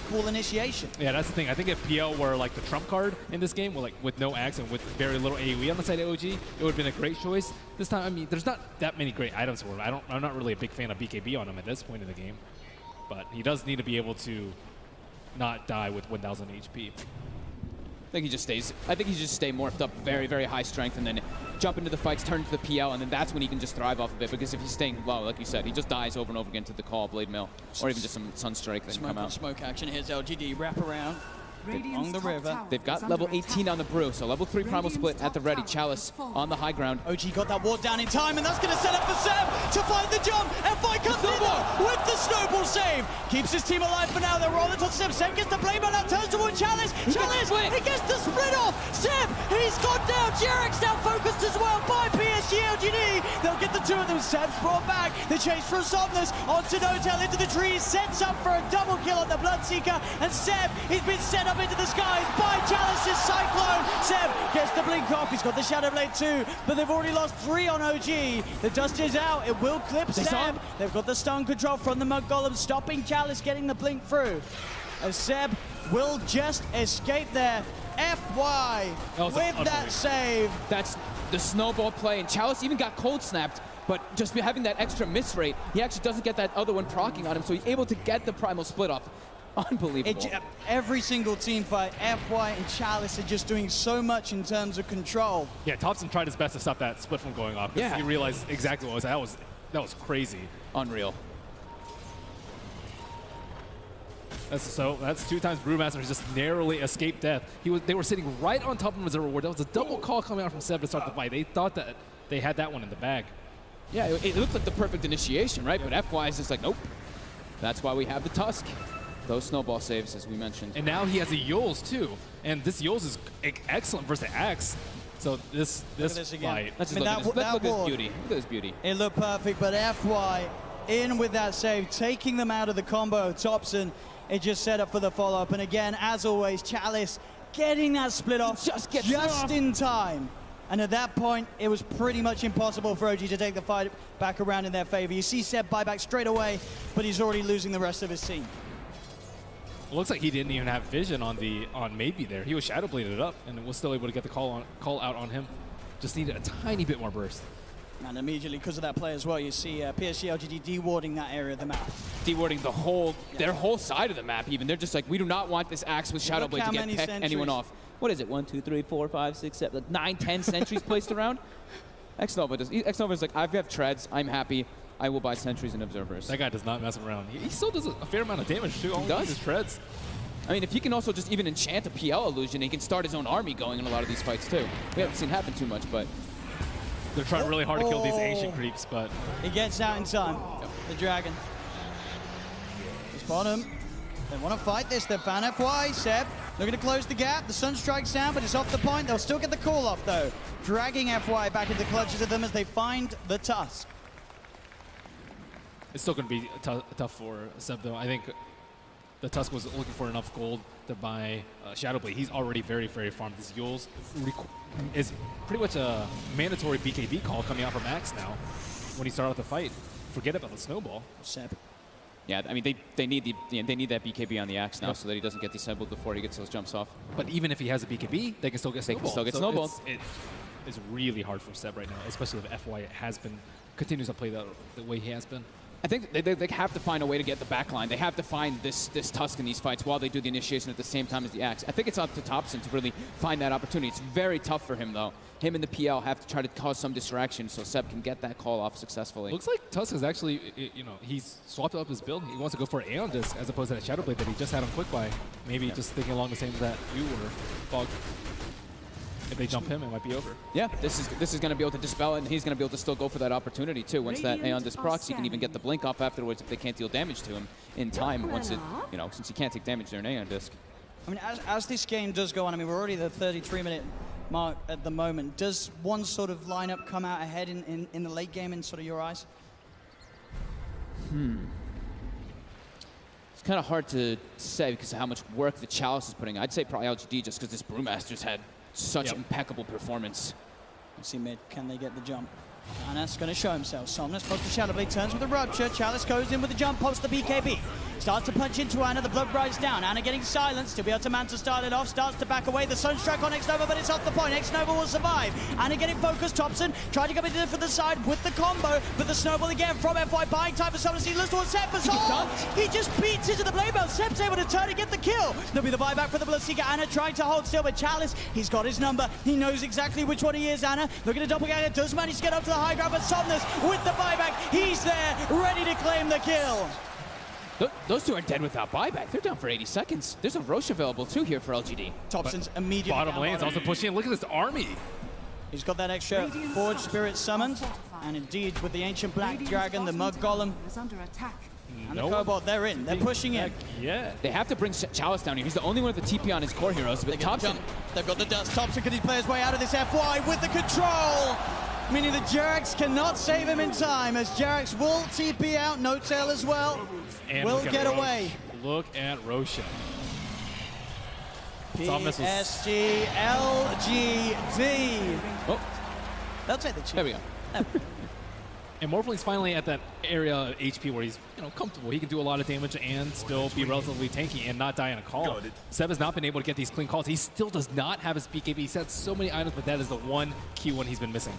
cool initiation. Yeah, that's the thing. I think if PL were like the trump card in this game, with no Axe and with very little AoE on the side of OG, it would have been a great choice. This time, I mean, there's not that many great items for him. I'm not really a big fan of BKB on him at this point in the game, but he does need to be able to not die with 1,000 HP. I think he just stay morphed up very, very high strength and then jump into the fights, turn to the PL, and then that's when he can just thrive off of it, because if he's staying low, like you said, he just dies over and over again to the call, Blade Mail, or even just some Sunstrike that can come out. Smoke action. Here's LGD, wrap around along the river. They've got level 18 on the brew, so level 3 Primal Split at the ready. Chalice on the high ground. OG got that ward down in time, and that's going to set up for Seb to find the jump. FI comes in with the snowball. save. Keeps his team alive for now. They're rolling to Seb. Seb gets the blame on that. Turns toward Chalice. Chalice, he gets the split off. Seb, he's gone down. Jerax now focused as well by PSG.LGD. They'll get the two of them. Seb's brought back. The chase from Somnus onto Notel into the trees. Sets up for a double kill on the Bloodseeker. And Seb, he's been set up into the skies by Chalice's Cyclone. Seb gets the blink off. He's got the Shadow Blade too, but they've already lost 3 on OG. The dust is out. It will clip Seb. They've got the stun control from the Mud Golem, stopping Chalice getting the blink through. As Seb will just escape there. FY with that save. That's the snowball play, and Chalice even got cold snapped, but just having that extra miss rate, he actually doesn't get that other one proccing on him, so he's able to get the primal split off. Unbelievable. Every single team fight, FY and Chalice are just doing so much in terms of control. Yeah, Thompson tried his best to stop that split from going off. Yeah. He realized exactly what was that was crazy. Unreal. That's 2 times Brewmaster has just narrowly escaped death. They were sitting right on top of him as a reward. That was a double call coming out from Seb to start the fight. They thought that they had that one in the bag. Yeah, it looked like the perfect initiation, right? But FY is just like, nope. That's why we have the Tusk. Those snowball saves, as we mentioned. And now he has a Yules, too. And this Yules is excellent versus the Axe. So this fight. Let's look at his beauty. Look at his beauty. It looked perfect, but FY in with that save, taking them out of the combo. Thompson, it just set up for the follow-up. And again, as always, Chalice getting that split off just in time. And at that point, it was pretty much impossible for OG to take the fight back around in their favor. You see Seb buy back straight away, but he's already losing the rest of his team. It looks like he didn't even have vision on maybe there. He was shadow bladed it up and was still able to get the call out on him. Just needed a tiny bit more burst. And immediately, because of that play as well, you see PSG.LGD dewarding that area of the map. Dewarding their whole side of the map even. They're just like, we do not want this Axe with Shadow Blade to get anyone off. What is it? 1, 2, 3, 4, 5, 6, 7, 9, 10 sentries placed around? X-Nova like, I've got treads, I'm happy. I will buy sentries and observers. That guy does not mess around. He still does a fair amount of damage too. He does. His treads. I mean, if he can also just even enchant a PL illusion, he can start his own army going in a lot of these fights too. We haven't seen happen too much, but they're trying really hard to kill these ancient creeps. But he gets out in time. The dragon. He's bottom. They want to fight this. They're fan FY. Seb looking to close the gap. The sun strikes down, but it's off the point. They'll still get the call off though, dragging FY back into the clutches of them as they find the Tusk. It's still going to be tough for Seb, though. I think the Tusk was looking for enough gold to buy Shadow Blade. He's already very, very farmed. This Yules is pretty much a mandatory BKB call coming out from Axe now when he started out the fight. Forget about the snowball. Seb. Yeah, I mean, they need that BKB on the Axe now so that he doesn't get disabled before he gets those jumps off. But even if he has a BKB, they can still get snowballed. Snowballed. It's really hard for Seb right now, especially if FY continues to play the way he has been. I think they have to find a way to get the backline. They have to find this Tusk in these fights while they do the initiation at the same time as the Axe. I think it's up to Thompson to really find that opportunity. It's very tough for him, though. Him and the PL have to try to cause some distraction so Seb can get that call off successfully. Looks like Tusk is actually, he's swapped up his build. He wants to go for an Aeon Disc as opposed to that Shadow Blade that he just had on Quick Buy. Maybe just thinking along the same that you were, Fog. If they jump him, it might be over. Yeah, this is going to be able to dispel it, and he's going to be able to still go for that opportunity, too. Once that Aeon Disc procs, he can even get the blink off afterwards if they can't deal damage to him in time. Once it, since he can't take damage during Aeon Disc. I mean, as this game does go on, I mean, we're already at the 33-minute mark at the moment. Does one sort of lineup come out ahead in the late game in sort of your eyes? It's kind of hard to say because of how much work the Chalice is putting. I'd say probably LGD just because this Brewmaster's had such impeccable performance. You see mid, can they get the jump? Anna's going to show himself. Somnus pops the Shadow Blade, turns with a Rupture. Chalice goes in with the jump, pops the BKB. Starts to punch into Anna, the blood rises down. Anna getting silenced, to be able to man to start it off. Starts to back away, the Sunstrike on X-Nova, but it's off the point. X-Nova will survive. Anna getting focused, Thompson trying to come into for the side with the combo, but the snowball again from FY, buying time for Somnus. He looks towards Seb, but he just beats into the blade belt. Seb's able to turn and get the kill. There'll be the buyback for the Bloodseeker. Anna trying to hold still, but Chalice, he's got his number. He knows exactly which one he is, Anna. Looking at Doppelganger, does manage to get up to the high ground, but Somnus with the buyback, he's there, ready to claim the kill. Those two are dead without buyback. They're down for 80 seconds. There's a Roche available too here for LGD. Thompson's immediately bottom lane is also pushing in. Look at this army. He's got that extra Forge Spirit summoned. And indeed, with the Ancient Black Dragon, the Mud Golem, And the Cobalt, they're in. They're pushing in. Yeah. They have to bring Chalice down here. He's the only one with the TP on his core heroes. But Thompson, they've got the dust. Thompson, can he play his way out of this FY with the control? Meaning that Jerax cannot save him in time, as Jerax will TP out. No tail as well. And will get away. Look at Roshan. PSG.LGD. Oh, they'll take the chip. there we go. And Morphling's finally at that area of HP where he's comfortable. He can do a lot of damage and still be relatively tanky and not die on a call. Seb has not been able to get these clean calls. He still does not have his BKB. He's had so many items, but that is the one key one he's been missing.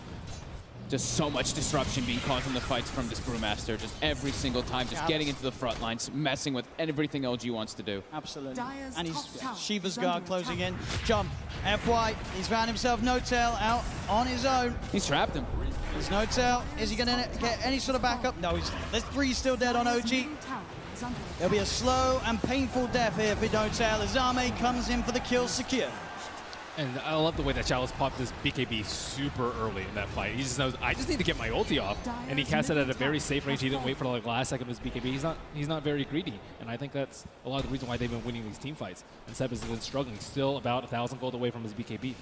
Just so much disruption being caused in the fights from this Brewmaster. Just every single time, just getting into the front lines, messing with everything LG wants to do. Absolutely. And he's Shiva's guard closing in. Jump. FY. He's found himself no tail out on his own. He's trapped him. There's no tail. Is he going to get any sort of backup? No, there's 3 still dead on OG. There'll be a slow and painful death here for no tail. Azame comes in for the kill secure. And I love the way that Chalice popped this BKB super early in that fight. He just knows, I just need to get my ulti off. And he cast it at a very safe range. He didn't wait for the last second of his BKB. He's not very greedy. And I think that's a lot of the reason why they've been winning these team fights. And Seb has been struggling, still about 1,000 gold away from his BKB.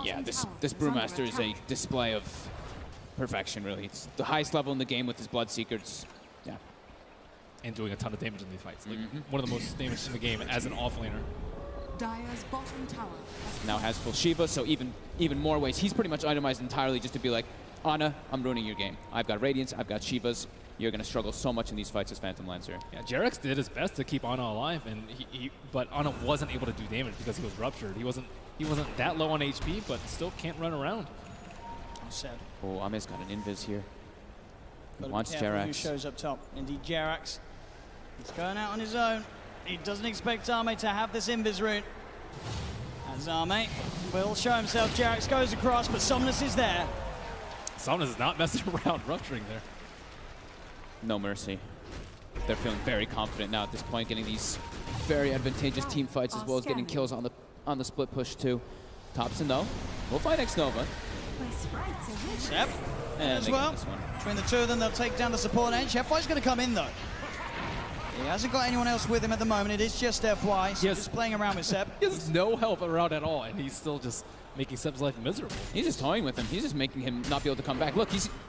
Yeah, this Brewmaster is a display of perfection, really. It's the highest level in the game with his Bloodseekers. Yeah. And doing a ton of damage in these fights. Like one of the most damage in the game as an offlaner. Dire's bottom tower. Now has full Shiva, so even more ways. He's pretty much itemized entirely just to be like, Ana, I'm ruining your game. I've got Radiance, I've got Shivas. You're going to struggle so much in these fights as Phantom Lancer. Yeah, Jerax did his best to keep Ana alive, and but Ana wasn't able to do damage because he was ruptured. He wasn't that low on HP, but still can't run around. Sad. Oh, Ame's got an invis here. He wants Who Jerax. shows up top? Indeed, Jerax. He's going out on his own. He doesn't expect Zame to have this invis route. And Zame will show himself. Jerax goes across, but Somnus is there. Somnus is not messing around, rupturing there. No mercy. They're feeling very confident now at this point, getting these very advantageous team fights as well as getting kills on the split push too. Thompson though, will find X-Nova. Yep, as well. Between the two of them, they'll take down the support edge. FY's going to come in though. He hasn't got anyone else with him at the moment. It is just FY, so he's playing around with Seb. He has no help around at all, and he's still just making Seb's life miserable. He's just toying with him. He's just making him not be able to come back. Look,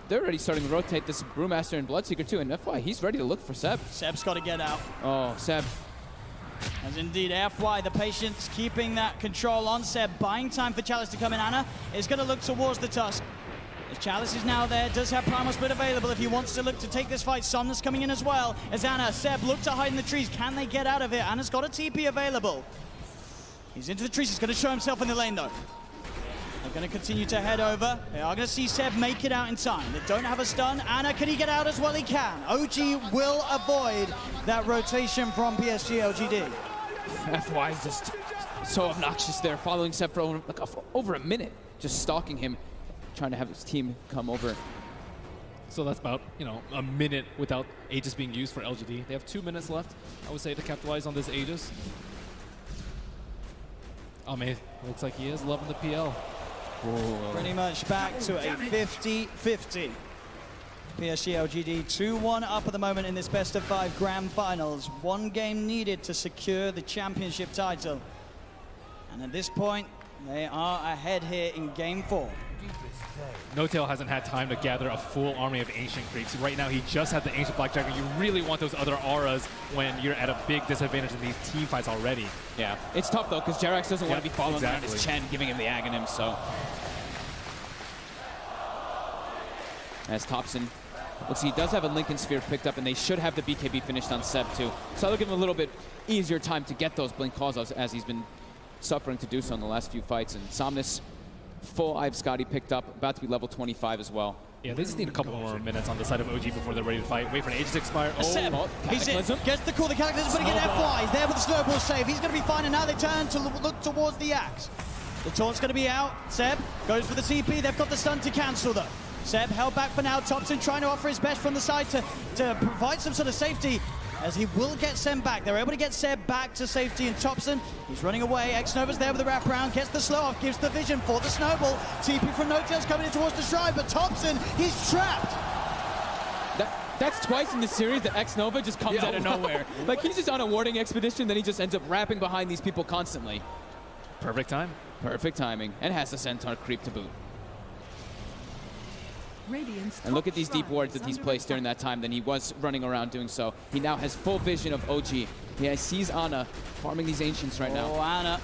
they're already starting to rotate this Brewmaster and Bloodseeker too, and FY, he's ready to look for Seb. Seb's got to get out. Oh, Seb. As indeed, FY, the patience, keeping that control on Seb, buying time for Chalice to come in. Ana is going to look towards the Tusk. As Chalice is now there, does have Primal Split available if he wants to look to take this fight. Somnus coming in as well. As Ana, Seb look to hide in the trees. Can they get out of here? Ana's got a TP available. He's into the trees. He's going to show himself in the lane though. They're going to continue to head over. They are going to see Seb make it out in time. They don't have a stun. Ana, can he get out as well? He can. OG will avoid that rotation from PSG.LGD. FY is just so obnoxious there, following Seb for over a minute, just stalking him, trying to have his team come over. So that's about, a minute without Aegis being used for LGD. They have 2 minutes left, I would say, to capitalize on this Aegis. Oh man, looks like he is loving the PL. Whoa. Pretty much back to a 50-50. PSG.LGD 2-1 up at the moment in this best-of-5 grand finals. 1 game needed to secure the championship title. And at this point, they are ahead here in game 4. No-Tail hasn't had time to gather a full army of Ancient Creeps. Right now, he just had the Ancient Black Dragon. You really want those other auras when you're at a big disadvantage in these team fights already. Yeah, it's tough though, because Jerax doesn't want to be following around his Chen, giving him the Aghanim, so. As Thompson, looks, he does have a Lincoln Sphere picked up, and they should have the BKB finished on Seb too. So that'll give him a little bit easier time to get those Blink calls as he's been suffering to do so in the last few fights. And Somnus, full Ive Scotty picked up, about to be level 25 as well. Yeah, they just need a couple more minutes on the side of OG before they're ready to fight. Wait for an Aegis to expire. Seb, he's in, gets the call, the Cataclysm, but again FY, he's there with the snowball save. He's going to be fine, and now they turn to look towards the axe. The taunt's going to be out. Seb goes for the TP. They've got the stun to cancel though. Seb held back for now. Thompson trying to offer his best from the side to provide some sort of safety, as he will get Seb back. They're able to get Seb back to safety, and Thompson, he's running away. X-Nova's there with the wraparound, gets the slow off, gives the vision for the snowball. TP from No-Tail's coming in towards the shrine, but Thompson, he's trapped. That's twice in the series that X-Nova just comes out of nowhere. Like, he's just on a warding expedition, then he just ends up wrapping behind these people constantly. Perfect time. Perfect timing, and has the Centaur creep to boot. And look at these deep wards that he's placed during that time. Then he was running around doing so. He now has full vision of OG. He sees Ana farming these Ancients right now. Oh, Ana.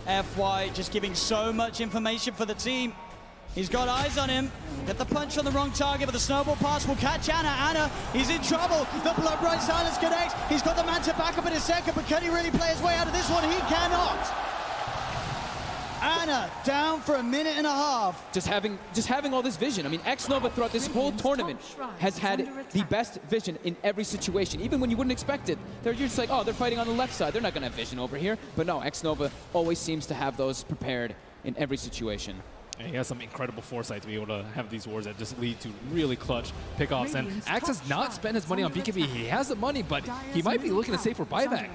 FY just giving so much information for the team. He's got eyes on him. Get the punch on the wrong target, but the snowball pass will catch Ana. Ana, he's in trouble. The blood bright silence connects. He's got the Manta back up in a second, but can he really play his way out of this one? He cannot. Ana down for a minute and a half. Just having all this vision. I mean, X-Nova throughout this whole tournament has had the best vision in every situation. Even when you wouldn't expect it. You're just like, oh, they're fighting on the left side. They're not going to have vision over here. But no, X-Nova always seems to have those prepared in every situation. And he has some incredible foresight to be able to have these wars that just lead to really clutch pickoffs. And Axe has not spent his money on BKB. He has the money, but he might be looking to save for buyback.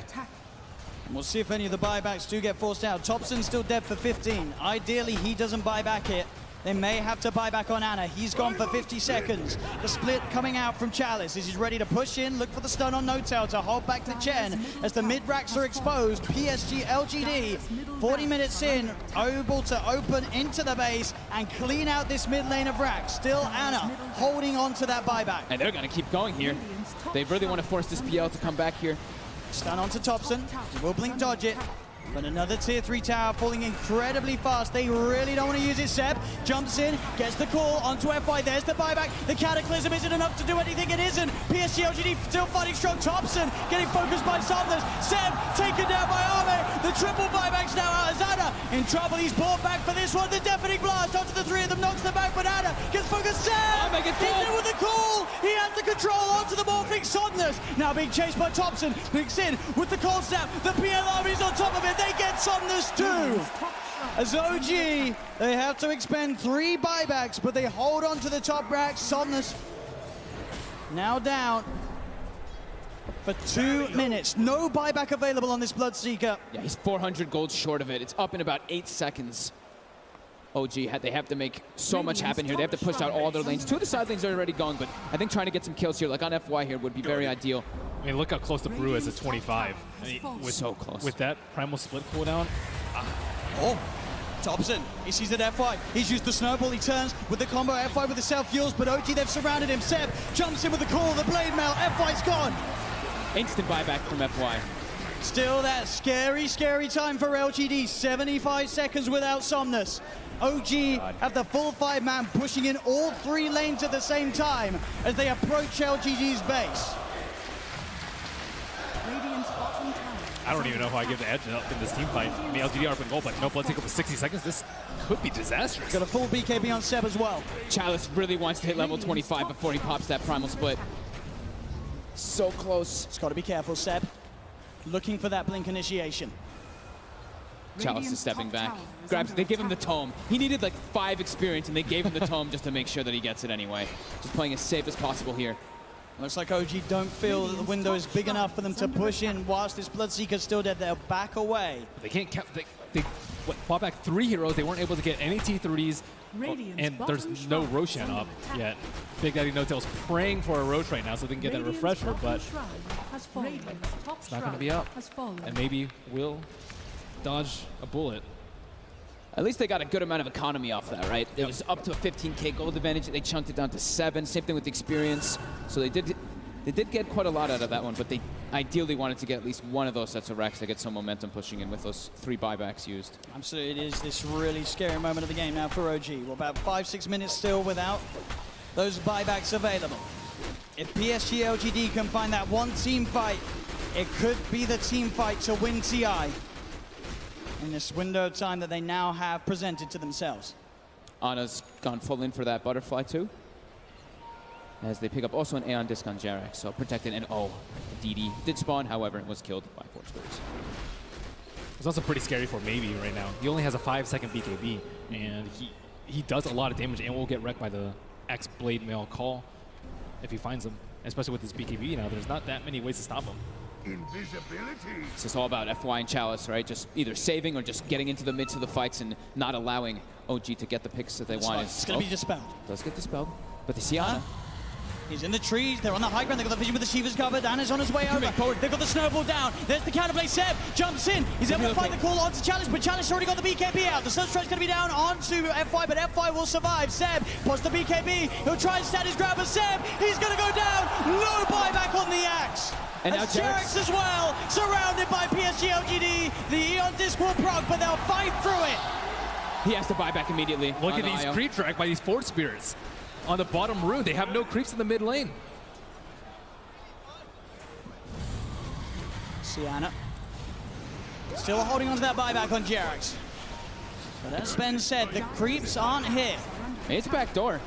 We'll see if any of the buybacks do get forced out. Thompson's still dead for 15. Ideally, he doesn't buy back here. They may have to buy back on Ana. He's gone for 50 seconds. The split coming out from Chalice. He's ready to push in, look for the stun on No-Tail to hold back the Chen. As the mid-racks are exposed, PSG.LGD, 40 minutes in, able to open into the base and clean out this mid lane of racks. Still Ana holding on to that buyback. And they're going to keep going here. They really want to force this PL to come back here. Stun onto Thompson. He will blink dodge it. But another tier 3 tower falling incredibly fast. They really don't want to use it. Seb jumps in, gets the call onto FY. There's the buyback. The Cataclysm isn't enough to do anything. It isn't. PSG.LGD still fighting strong. Thompson getting focused by Sumners. Seb taken down by Arme. The triple buybacks now out as Ana in trouble. He's brought back for this one. The deafening blast onto the three of them knocks them back. But Ana gets focused. Seb! He's in with the call. He has the control onto the morphing Sumners. Now being chased by Thompson. Blinks in with the cold snap. The PL army's on top of it. They get Sumners too. As OG, they have to expend 3 buybacks, but they hold on to the top rack. Sumners now down for 2 minutes. No buyback available on this Bloodseeker. Yeah, he's 400 gold short of it. It's up in about 8 seconds. OG, they have to make so much happen here. They have to push out all their lanes. 2 of the side lanes are already gone, but I think trying to get some kills here, like on FY here, would be very ideal. I mean, look how close the Brew is at 25. I mean, so close. With that Primal Split cooldown. Oh, Thompson, he sees it FY. He's used the snowball, he turns with the combo. FY with the self-fuels, but OG, they've surrounded him. Seb jumps in with the call, the blade mail. FY's gone. Instant buyback from FY. Still that scary, scary time for LGD. 75 seconds without Somnus. OG have the full 5-man pushing in all 3 lanes at the same time as they approach LGD's base. I don't even know if I give the edge in this team fight. I mean, LGD are up in goal, but no blood take up for 60 seconds. This could be disastrous. Got a full BKB on Seb as well. Chalice really wants to hit level 25 before he pops that Primal Split. So close. It's got to be careful, Seb. Looking for that blink initiation. Chalice is stepping back. They give him the tome. He needed like 5 experience, and they gave him the tome just to make sure that he gets it anyway. Just playing as safe as possible here. Looks like OG don't feel that the window is big enough for them to push in whilst this Bloodseeker's still dead. They'll back away. They can't they bought back 3 heroes. They weren't able to get any T3s, and there's no Roshan up yet. Big Daddy No-Tail's praying for a Rosh right now so they can get that refresher, but it's not going to be up. And maybe will dodge a bullet. At least they got a good amount of economy off that, right? It was up to a 15k gold advantage. They chunked it down to 7. Same thing with the experience. So they did get quite a lot out of that one, but they ideally wanted to get at least one of those sets of racks to get some momentum pushing in with those 3 buybacks used. Absolutely, it is this really scary moment of the game now for OG. We're about 5-6 minutes still without those buybacks available. If PSG.LGD can find that one team fight, it could be the team fight to win TI in this window of time that they now have presented to themselves. Ana's gone full in for that butterfly too, as they pick up also an Aeon disc on Jarek, so protected. And oh, DD did spawn, however, it was killed by Force Spirits. It's also pretty scary for Maybe right now. He only has a 5-second BKB, and he does a lot of damage and will get wrecked by the X Blade Mail call if he finds him, especially with his BKB now. There's not that many ways to stop him. Invisibility. It's just all about FY and Chalice, right? Just either saving or just getting into the midst of the fights and not allowing OG to get the picks that they want. It's going to be dispelled. Does get dispelled, but they see Ana. He's in the trees. They're on the high ground. They've got the vision with the Shiva's covered. Anna's on his way over. They've got the snowball down. There's the counterplay. Seb jumps in. He's able to find the call onto Chalice, but Chalice already got the BKB out. The Sunstrike's going to be down onto FY, but FY will survive. Seb posts the BKB. He'll try and stand his ground, but Seb, he's going to go down. No buyback on the axe. And now Jarex as well, surrounded by PSG.LGD. The Eon Disc will proc, but they'll fight through it. He has to buy back immediately. Look at these creep drag by these Force Spirits. On the bottom rune, they have no creeps in the mid lane. Sienna still holding on to that buyback on Jarex. But as Ben said, the creeps aren't here. It's backdoor.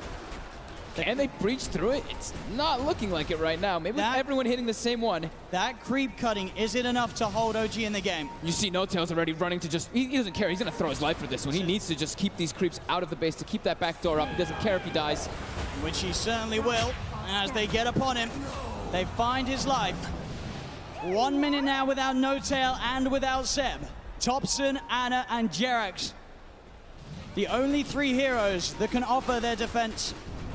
Can they breach through it? It's not looking like it right now. Maybe with everyone hitting the same one. That creep cutting isn't enough to hold OG in the game. You see No Tails already running to just, he doesn't care. He's going to throw his life for this one. He needs to just keep these creeps out of the base to keep that back door up. He doesn't care if he dies. Which he certainly will. As they get upon him, they find his life. 1 minute now without No Tail and without Seb. Topson, Anna, and Jarex. The only 3 heroes that can offer their defense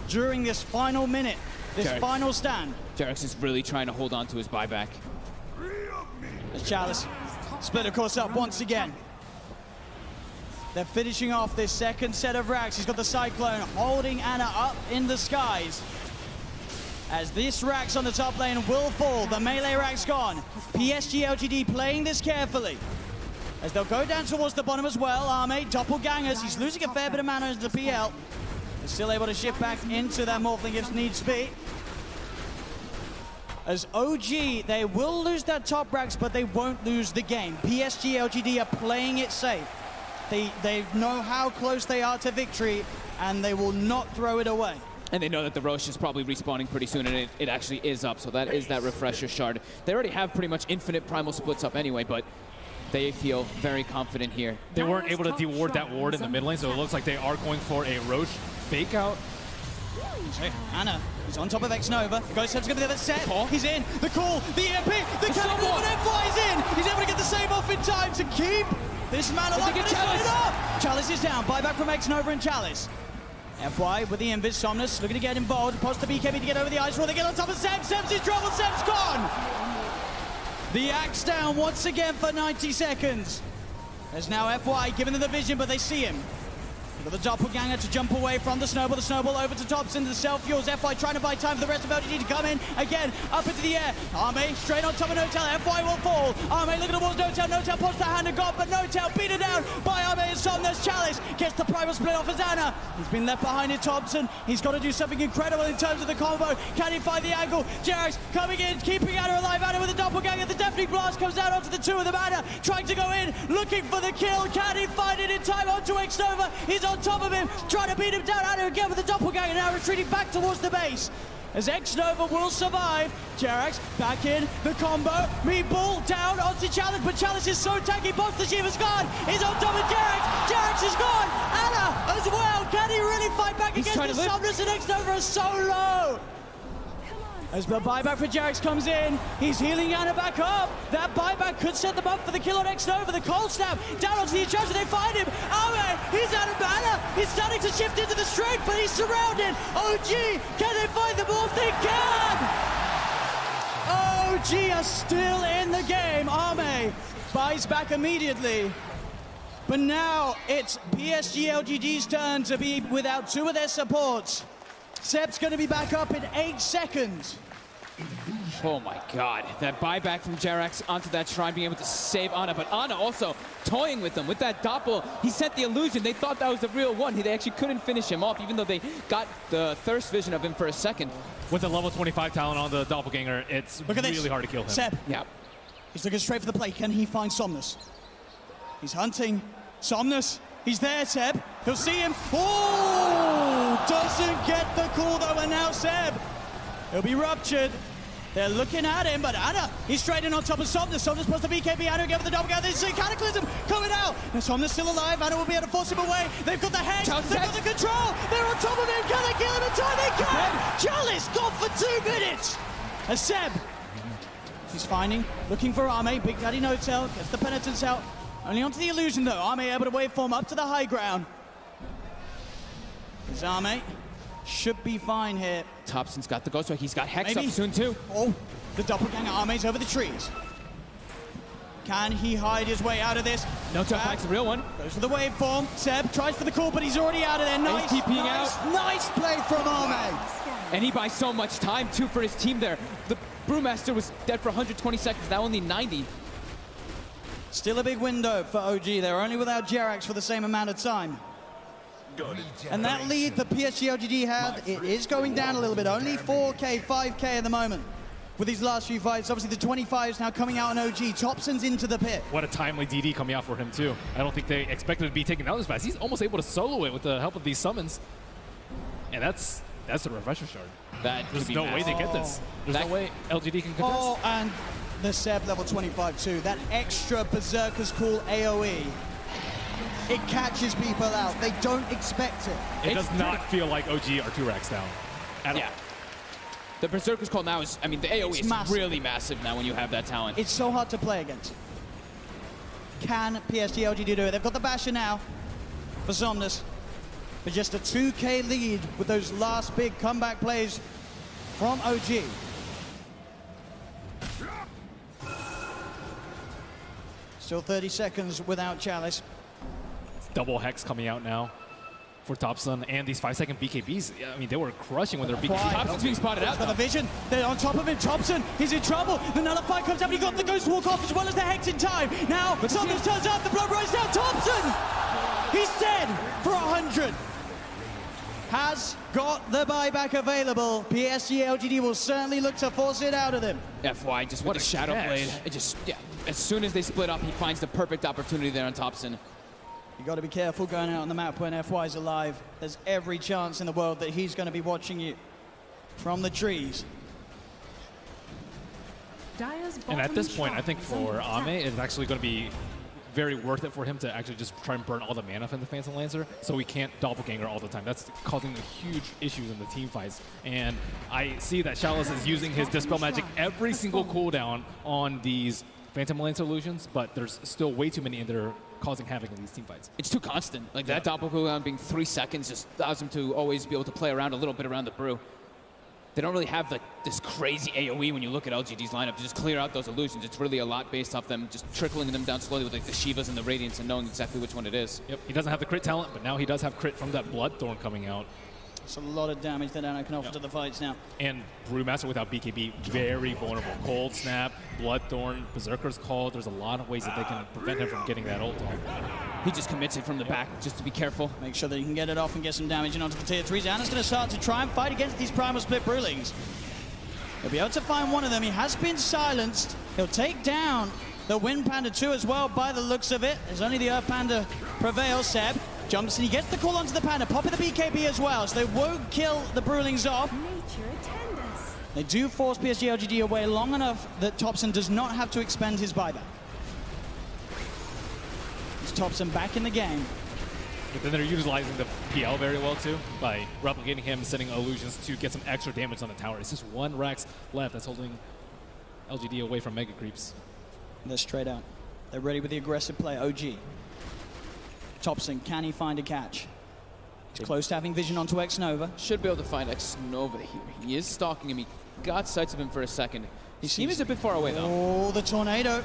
during this final minute, this final stand. Jarex is really trying to hold on to his buyback. As Chalice split, of course, up once again. They're finishing off this second set of racks. He's got the Cyclone holding Anna up in the skies. As this Rax on the top lane will fall, the melee Rax gone. PSG.LGD playing this carefully. As they'll go down towards the bottom as well. Arme, doppelgangers. He's losing a fair bit of mana into the PL. They're still able to shift back into that Morphling if needs be. As OG, they will lose that top Rax, but they won't lose the game. PSG.LGD are playing it safe. They know how close they are to victory, and they will not throw it away. And they know that the Roche is probably respawning pretty soon, and it actually is up, so that is that refresher shard. They already have pretty much infinite primal splits up anyway, but they feel very confident here. They weren't able to deward that ward in the mid lane, so it looks like they are going for a Roche fake out. So Anna is on top of X-Nova. The Ghost Seb's going to be the set. He's in. The call, the EMP, the Cataclysm, and FY is in. He's able to get the save off in time to keep this man alive. Chalice is down. Buyback from X-Nova and Chalice. FY with the Invis, Somnus looking to get involved. Post the BKB to get over the ice wall. They get on top of Seb. Seb's in trouble. Seb's gone. The axe down once again for 90 seconds. There's now FY giving them the vision, but they see him. They've got the doppelganger to jump away from the snowball. The snowball over to Topson. The self-fuels. FY trying to buy time for the rest of LGD to come in. Again, up into the air. Arme straight on top of No Tail. FY will fall. Arme looking towards No Tail. No Tail pops the hand of God, but No Tail beaten down by Arme and Somnus. Chalice gets the primal split off as Anna. He's been left behind in Topson. He's got to do something incredible in terms of the combo. Can he find the angle? Jarex coming in, keeping Anna alive. Anna with the doppelganger. The deafening blast comes out onto the 2 of them. Anna trying to go in, looking for the kill. Can he find it in time onto X-Nova? He's on top of him, trying to beat him down. Anna again with the doppelganger, now retreating back towards the base. As X-Nova will survive. Jarex back in, the combo. Meatball down onto Chalice, but Chalice is so tanky. Both the Shiva's gone. He's on top of Jarex. Jarex is gone. Anna as well. Can he really fight back against the Somnus? And X-Nova is so low. As the buyback for Jarex comes in, he's healing Anna back up. That buyback could set them up for the kill on X-Nova. The cold snap down onto the Enchanter. They find him. Arme, he's out of mana. He's starting to shift into the strength, but he's surrounded. OG, can they find the morph? They can! OG are still in the game. Arme buys back immediately. But now it's PSG.LGD's turn to be without 2 of their supports. Seb's going to be back up in 8 seconds. Oh my god, that buyback from Jarex onto that shrine, being able to save Anna, but Anna also toying with them. With that doppel, he sent the illusion. They thought that was the real one. They actually couldn't finish him off, even though they got the thirst vision of him for a second. With the level 25 talent on the doppelganger, it's really hard to kill him. Seb. Yeah. He's looking straight for the play. Can he find Somnus? He's hunting Somnus. He's there, Seb. He'll see him. Oh! Doesn't get the call, though, and now Seb. He'll be ruptured. They're looking at him, but Anna, he's straight in on top of Somnus. Somnus puts the BKB. Anna again with the doppelganger. There's a Cataclysm coming out. And Somnus still alive. Anna will be able to force him away. They've got the hex. They've got the control. They're on top of him. Can they kill him in time? They can! Chalice gone for 2 minutes. And Seb, he's finding, looking for Arme. Big Daddy No Tail gets the penitence out. Only onto the illusion, though. Arme able to waveform up to the high ground. There's Arme. should be fine here. Thompson's got the Ghost Strike. He's got Hex Maybe. up soon, too. Oh, the doppelganger Arme's over the trees. Can he hide his way out of this? No tough Hex, a real one. Goes for the waveform. Seb tries for the call, but he's already out of there. Nice, TPing nice, out. nice play from Arme. And he buys so much time, too, for his team there. The Brewmaster was dead for 120 seconds, now only 90. Still a big window for OG. They're only without Jerax for the same amount of time. And that lead that PSG.LGD had, it is going down a little bit. Only 4K, 5K at the moment with these last few fights. Obviously, the 25 is now coming out on OG. Thompson's into the pit. What a timely DD coming out for him, too. I don't think they expected to be taken down this fast. He's almost able to solo it with the help of these summons. And that's the refresher shard. There's no way they get this. There's no way LGD can contest. Oh, and the Seb level 25 too. That extra Berserker's Call AoE. It catches people out. They don't expect it. It does not feel like OG are 2 racks down at all. The Berserker's Call now is, I mean, the AoE is massive. really massive now when you have that talent. It's so hard to play against. Can PSG.LGD do it? They've got the Basher now for Somnus. But just a 2K lead with those last big comeback plays from OG. Still 30 seconds without Chalice. Double Hex coming out now for Thompson, and these 5-second BKBs, I mean, they were crushing with their BKBs. Thompson's being spotted out. Got the vision. They're on top of him. Thompson, he's in trouble. The Nullify comes up, and he got the Ghost Walk off as well as the Hex in time. Now, Somnus turns up, the blood runs down. Thompson! He's dead for 100. Has got the buyback available. PSG.LGD will certainly look to force it out of them. FY, just what a Shadow Blade. It just, as soon as they split up, he finds the perfect opportunity there on Thompson. You got to be careful going out on the map when FY's alive. There's every chance in the world that he's going to be watching you from the trees. And at this point, I think for Ame, it's actually going to be very worth it for him to actually just try and burn all the mana from the Phantom Lancer, so we can't doppelganger all the time. That's causing huge issues in the team fights. And I see that Chalice is using his Dispel Magic every single cooldown on these Phantom Lancer illusions, but there's still way too many in there causing havoc in these team fights. It's too constant. Like that doppel cooldown being 3 seconds just allows him to always be able to play around a little bit around the brew. They don't really have like this crazy AoE when you look at LGD's lineup to just clear out those illusions. It's really a lot based off them just trickling them down slowly with like the Shivas and the Radiance and knowing exactly which one it is. Yep, he doesn't have the crit talent, but now he does have crit from that Bloodthorn coming out. It's a lot of damage that Anna can offer to the fights now. And Brewmaster without BKB, very vulnerable. Cold Snap, Bloodthorn, Berserker's Call. There's a lot of ways that they can prevent him from getting that ult off. He just commits it from the back just to be careful. Make sure that he can get it off and get some damage in onto the tier 3s. Anna's going to start to try and fight against these Primal Split Brewlings. He'll be able to find one of them. He has been silenced. He'll take down the Wind Panda 2 as well by the looks of it. There's only the Earth Panda prevails. Seb jumps and he gets the call onto the Panda, popping the BKB as well, so they won't kill the Brewlings off. They do force PSG.LGD away long enough that Thompson does not have to expend his buyback. It's Thompson back in the game. But then they're utilizing the PL very well too, by replicating him, sending illusions to get some extra damage on the tower. It's just 1 Rax left that's holding LGD away from Mega Creeps. They're straight out. They're ready with the aggressive play. OG. Thompson, can he find a catch? He's close to having vision onto X-Nova. Should be able to find X-Nova here. He is stalking him. He got sights of him for a second. He seems a bit far away though. Oh, the tornado.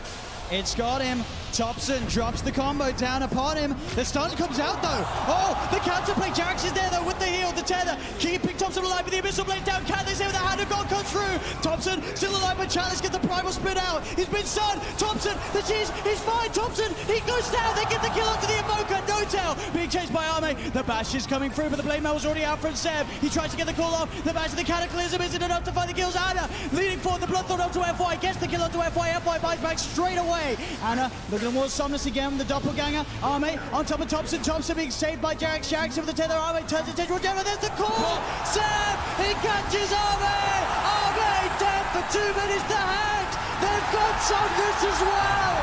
It's got him. Thompson drops the combo down upon him. The stun comes out though. Oh, the counterplay. Jerax is there though with the heal, the tether. Keeping Thompson alive with the Abyssal Blade down. Can they save the hand of God comes through? Thompson still alive, but Chalice gets the Primal Split out. He's been stunned. Thompson, the cheese, he's fine. Thompson, he goes down. They get the kill onto the Invoker. No tail. Being chased by Arme. The bash is coming through, but the Blade Mail was already out from Seb. He tries to get the call off. The bash of the Cataclysm isn't enough to find the kills. Anna leading forward. The Bloodthorn onto FY. Gets the kill onto FY. FY buys back straight away. Anna looking towards Somnus again with the doppelganger. Arme on top of Thompson. Thompson being saved by Jerax. Jerax with the tether. Arme turns his attention. There's the call. Seb, he catches Arme. Arme dead for 2 minutes. The Hags. They've got Somnus as well.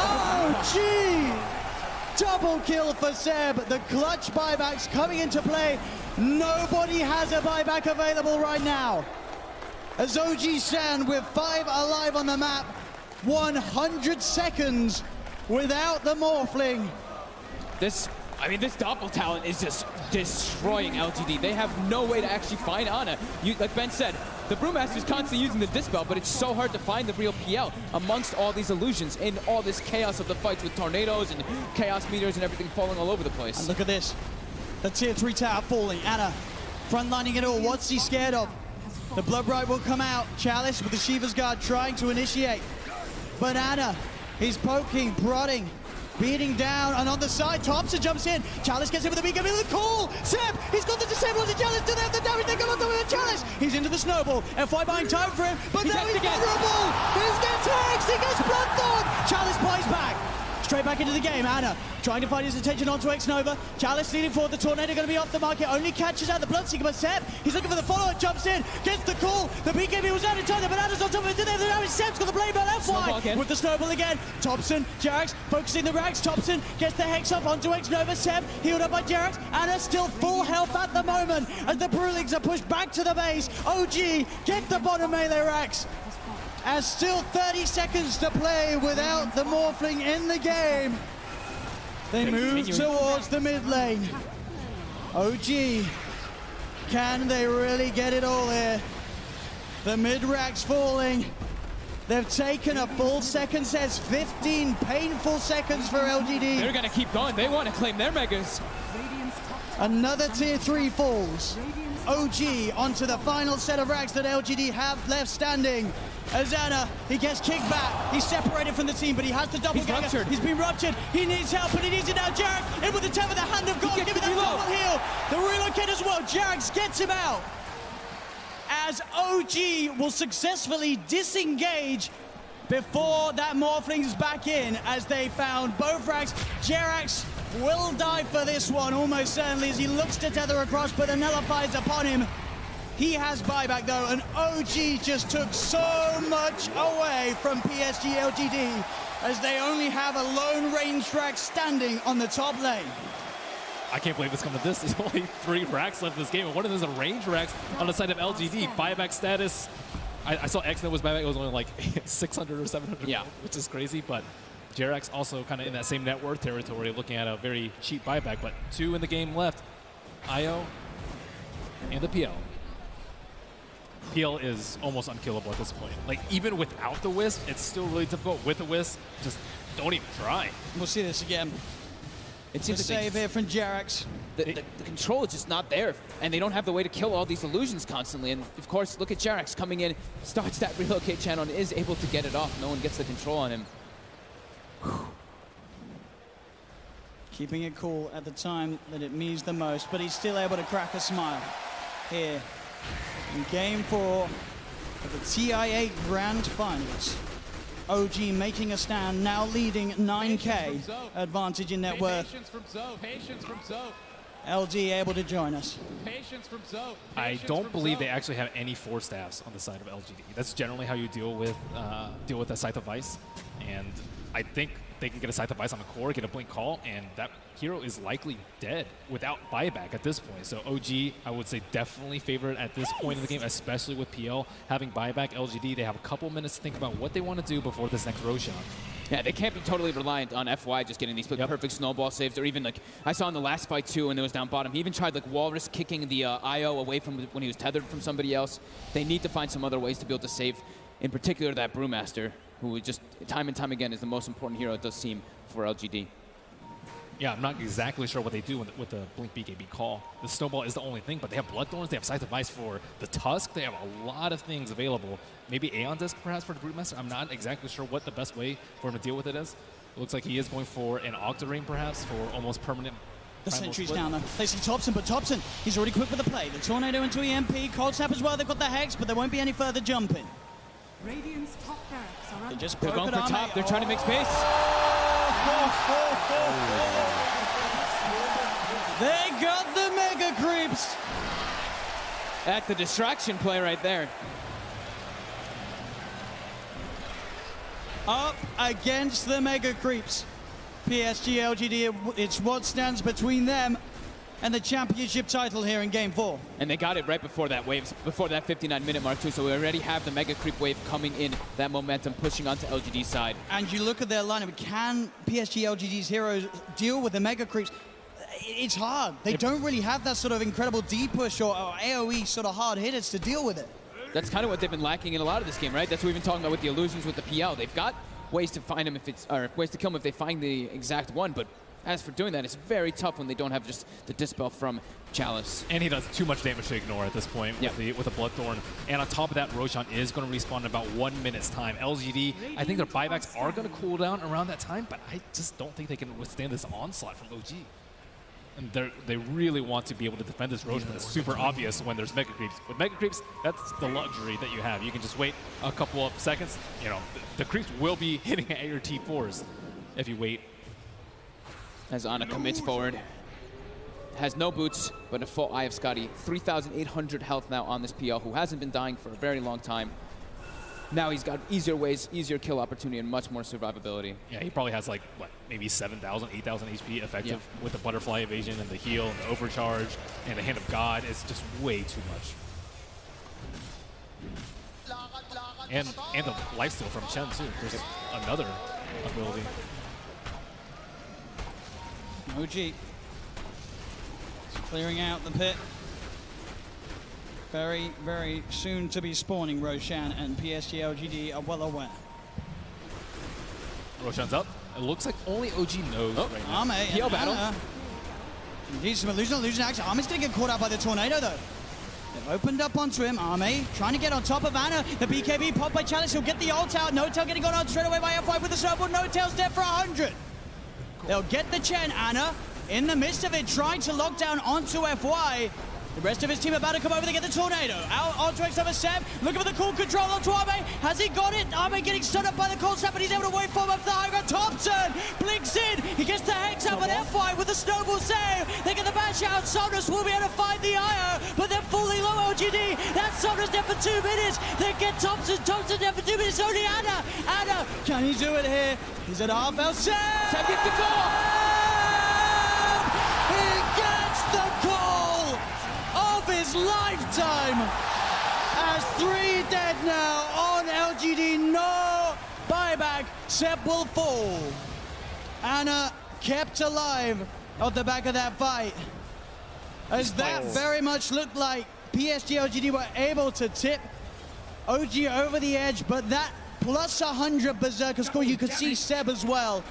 Oh, gee. Double kill for Seb. The clutch buybacks coming into play. Nobody has a buyback available right now. As OG stand with 5 alive on the map. 100 seconds without the Morphling. This I mean, this Doppel talent is just destroying LGD. They have no way to actually find Ana. Like Ben said, the Brewmaster's constantly using the Dispel, but it's so hard to find the real PL amongst all these illusions in all this chaos of the fights with tornadoes and chaos meters and everything falling all over the place. And look at this. The tier 3 tower falling. Ana frontlining it all. What's he scared of? The Bloodbright will come out. Chalice with the Shiva's Guard trying to initiate. But Ana, he's poking, prodding, beating down, and on the side, Thompson jumps in. Chalice gets in with the BKB with a call. Seb, he's got the disable on the Chalice. Do they have the damage? They got on the Chalice. He's into the snowball. FY buying time for him, but now he's vulnerable. He gets hexed. He gets Bloodthorn. Chalice plays back. Straight back into the game. Ana trying to find his attention onto X-Nova. Chalice leading forward. The Tornado going to be off the market. Only catches out the Bloodseeker, but Seb, he's looking for the follow-up. Jumps in, gets the call. The BKB was out in time. The Bananas on top of it. Did they have the damage? Seb's got the blade bell. FY with the snowball again. Thompson, Jerax focusing the rags. Thompson gets the hex off onto X-Nova. Seb healed up by Jerax. Ana still full health at the moment as the Brewlings are pushed back to the base. OG get the bottom melee racks. As still 30 seconds to play without the Morphling in the game. They move towards the mid lane. OG, can they really get it all here? The mid rack's falling. They've taken a full second, says 15 painful seconds for LGD. They're gonna keep going. They want to claim their megas. Another tier 3 falls. OG onto the final set of racks that LGD have left standing. Azana, he gets kicked back. He's separated from the team, but he has the double gagger. He's been ruptured. He needs help, and he needs it now. Jarek in with the 10 with the hand of God. Give it that double heal. The relocate as well. Jarek gets him out. As OG will successfully disengage before that Morphling's back in, as they found both racks. Jerax will die for this one, almost certainly, as he looks to tether across, but the nullifies upon him. He has buyback though, and OG just took so much away from PSG.LGD, as they only have a lone range rack standing on the top lane. I can't believe it's come to this. There's only 3 racks left in this game, and one of them is a range racks on the side of LGD. Buyback status. I saw X-Nova's was buyback. It was only like 600 or 700, which is crazy, but Jerax also kind of in that same net worth territory, looking at a very cheap buyback, but 2 in the game left. IO and the PL. PL is almost unkillable at this point. Like, even without the Wisp, it's still really difficult. With the Wisp, just don't even try. We'll see this again. It seems a save here from Jerax. The control is just not there, and they don't have the way to kill all these illusions constantly. And of course, look at Jerax coming in, starts that relocate channel, and is able to get it off. No one gets the control on him. Keeping it cool at the time that it means the most, but he's still able to crack a smile here in Game 4 of the TI8 Grand Finals. OG making a stand, now leading 9K advantage in net worth. Patience from Zoe. LG able to join us. Patience from Zoe. I don't believe they actually have any 4 staffs on the side of LGD. That's generally how you deal with a Scythe of Ice, and I think they can get a Scythe of Ice on the core, get a blink call, and that hero is likely dead without buyback at this point. So OG, I would say, definitely favorite at this point in the game, especially with PL having buyback. LGD, they have a couple minutes to think about what they want to do before this next Roshan. Yeah, they can't be totally reliant on FY just getting these perfect snowball saves, or even like I saw in the last fight too when it was down bottom, he even tried like Walrus kicking the IO away from when he was tethered from somebody else. They need to find some other ways to be able to save, in particular that Brewmaster, who just time and time again is the most important hero, it does seem, for LGD. Yeah, I'm not exactly sure what they do with the Blink BKB call. The Snowball is the only thing, but they have Bloodthorns, they have Scythe of Ice for the Tusk, they have a lot of things available. Maybe Aeon Disc perhaps for the Brewmaster. I'm not exactly sure what the best way for him to deal with it is. It looks like he is going for an Octarine perhaps for almost permanent. The sentry's down there. They see Thompson, but Thompson, he's already quick with the play. The Tornado into EMP, Cold Snap as well. They've got the Hex, but there won't be any further jumping. Radiant's top barracks are under. Just they're going for top. They're trying to make space. They got the Mega Creeps. That's the distraction play right there. Up against the Mega Creeps. PSG.LGD, it's what stands between them and the championship title here in Game 4. And they got it right before that wave, before that 59-minute mark too, so we already have the Mega Creep wave coming in, that momentum pushing onto LGD's side. And you look at their lineup, can PSG.LGD's heroes deal with the Mega Creeps? it's hard. They don't really have that sort of incredible D-push or AoE sort of hard hitters to deal with it. That's kind of what they've been lacking in a lot of this game, right? That's what we've been talking about with the illusions with the PL. They've got ways to find him or ways to kill him if they find the exact one, but as for doing that, it's very tough when they don't have just the Dispel from Chalice. And he does too much damage to ignore at this point with the Bloodthorn. And on top of that, Roshan is going to respawn in about 1 minute's time. LGD, I think their buybacks are going to cool down around that time, but I just don't think they can withstand this onslaught from OG. And they really want to be able to defend this Roshan. It's super obvious when there's Mega Creeps. With Mega Creeps, that's the luxury that you have. You can just wait a couple of seconds. You know, the creeps will be hitting at your T4s if you wait. As Ana commits forward. Has no boots, but a full Eye of Scotty. 3,800 health now on this PL, who hasn't been dying for a very long time. Now he's got easier ways, easier kill opportunity, and much more survivability. Yeah, he probably has like, what, maybe 7,000, 8,000 HP effective with the Butterfly Evasion and the heal and the Overcharge and the Hand of God. It's just way too much. And the lifesteal from Chen, too. There's another ability. OG clearing out the pit. Very, very soon to be spawning Roshan, and PSG.LGD are well aware. Roshan's up. It looks like only OG knows right now. Ame PL battle. Indeed, some illusion action. Ame's going to get caught out by the tornado, though. They've opened up onto him. Ame trying to get on top of Ana. The BKB popped by Chalice. He'll get the ult out. No Tail getting gone out straight away by FY with the snowball. No Tail's dead for 100. They'll get the Chen. Ana in the midst of it, trying to lock down onto FY. The rest of his team about to come over to get the tornado. Out onto X-Over Seb, looking for the cool control onto Ame. Has he got it? Ame getting stood up by the cold snap, but he's able to wait for him up the high ground. Thompson blinks in. He gets the Hex out, but FY with the snowball save. They get the bash out. Somnus will be able to find the IO, but they're fully low LGD. That's Somnus dead for 2 minutes. They get Thompson. Thompson dead for 2 minutes. Only Ana. Ana, can he do it here? He's at half health. Seb gets the call. He gets the call of his lifetime, as 3 dead now on LGD. No buyback. Seb will fall. Ana kept alive at the back of that fight, as that very much looked like PSG.LGD were able to tip OG over the edge, but that plus 100 Berserker score, you could see Seb as well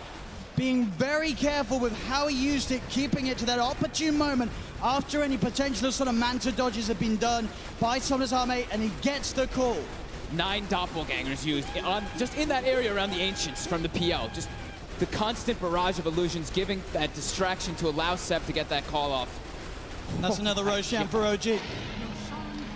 being very careful with how he used it, keeping it to that opportune moment after any potential sort of Manta dodges have been done by Somnus Ame, and he gets the call. 9 doppelgangers used just in that area around the Ancients from the PL. Just the constant barrage of illusions giving that distraction to allow Seb to get that call off. That's another Roshan for OG.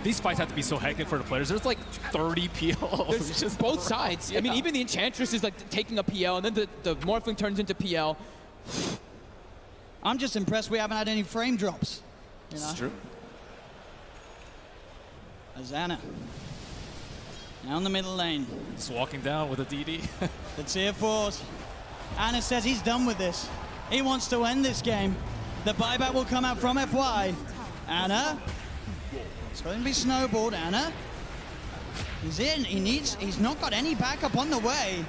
These fights have to be so hectic for the players. There's like 30 PLs. There's just both sides. Yeah. I mean, even the Enchantress is like taking a PL, and then the Morphling turns into PL. I'm just impressed we haven't had any frame drops. You know? It's true. Azana down the middle lane. Just walking down with a DD. The tier 4s. Ana says he's done with this. He wants to end this game. The buyback will come out from FY. Ana. It's going to be snowballed. Ana. He's in. He's not got any backup on the way.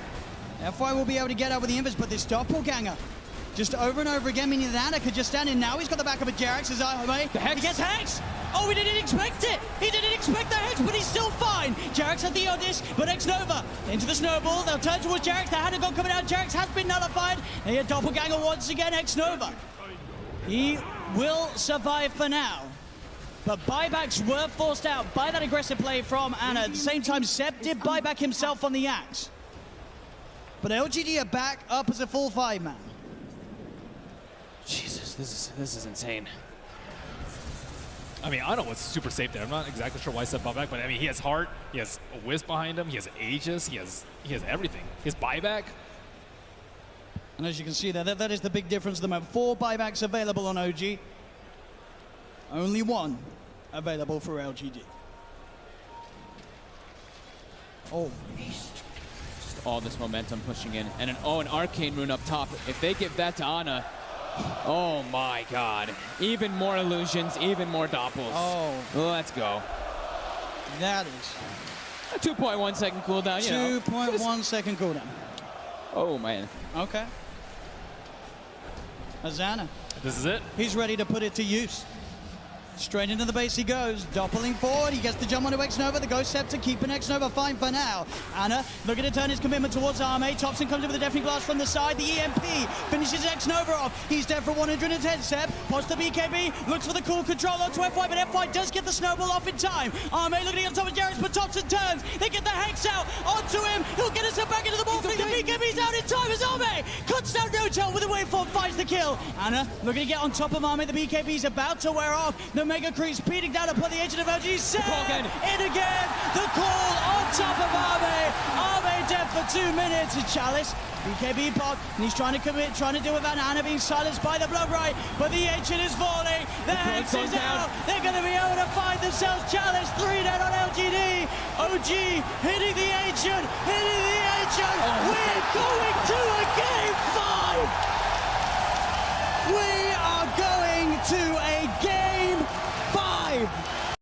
FY will be able to get out with the invis, but this doppelganger just over and over again, meaning that Ana could just stand in. Now he's got the backup of Jerax as he gets Hex. Oh, he didn't expect it. He didn't expect the Hex, but he's still fine. Jerax had the Odis, but X-Nova into the snowball. They'll turn towards Jerax. The hand of God coming out. Jerax has been nullified. And here, doppelganger once again, X-Nova. He will survive for now. But buybacks were forced out by that aggressive play from Ana. At the same time, Seb did buy back himself on the axe. But LGD are back up as a full 5-man. Jesus, this is insane. I mean, Ana was super safe there. I'm not exactly sure why Seb bought back, but I mean, he has Heart, he has a Wisp behind him, he has Aegis, he has everything. His buyback. And as you can see there, that is the big difference at the moment. 4 buybacks available on OG. Only 1 available for LGD. Oh. Just all this momentum pushing in. And an Arcane Rune up top. If they give that to Ana, oh my god. Even more illusions, even more doppels. Oh. Let's go. That is a 2.1 second cooldown, 2.1 second cooldown. Oh man. Okay. Azana. This is it. He's ready to put it to use. Straight into the base he goes, doppling forward, he gets the jump onto X-Nova, the Ghost Scepter keeping X-Nova fine for now. Anna looking to turn his commitment towards Arme, Thompson comes in with a deafening blast from the side, the EMP finishes X-Nova off, he's dead for 110 Sep, pots the BKB, looks for the cool control onto FY, but FY does get the snowball off in time. Arme looking on top of Jarrus, but Thompson turns, they get the Hex out onto him, he'll get himself back into the ball, the BKB's out in time as Arme cuts down No-Tail with a waveform, finds the kill. Anna looking to get on top of Arme, the BKB's about to wear off, the Mega Creep speeding down upon the agent of LG. Set in again. The call on top of Arme. Arme dead for 2 minutes. Chalice, BKB pop, and he's trying to commit, trying to deal with Anna being silenced by the Blood Right, but the agent is falling. The Hex is out. They're going to be able to find themselves Chalice. 3 dead on LGD. OG hitting the agent. We're going to a game 5.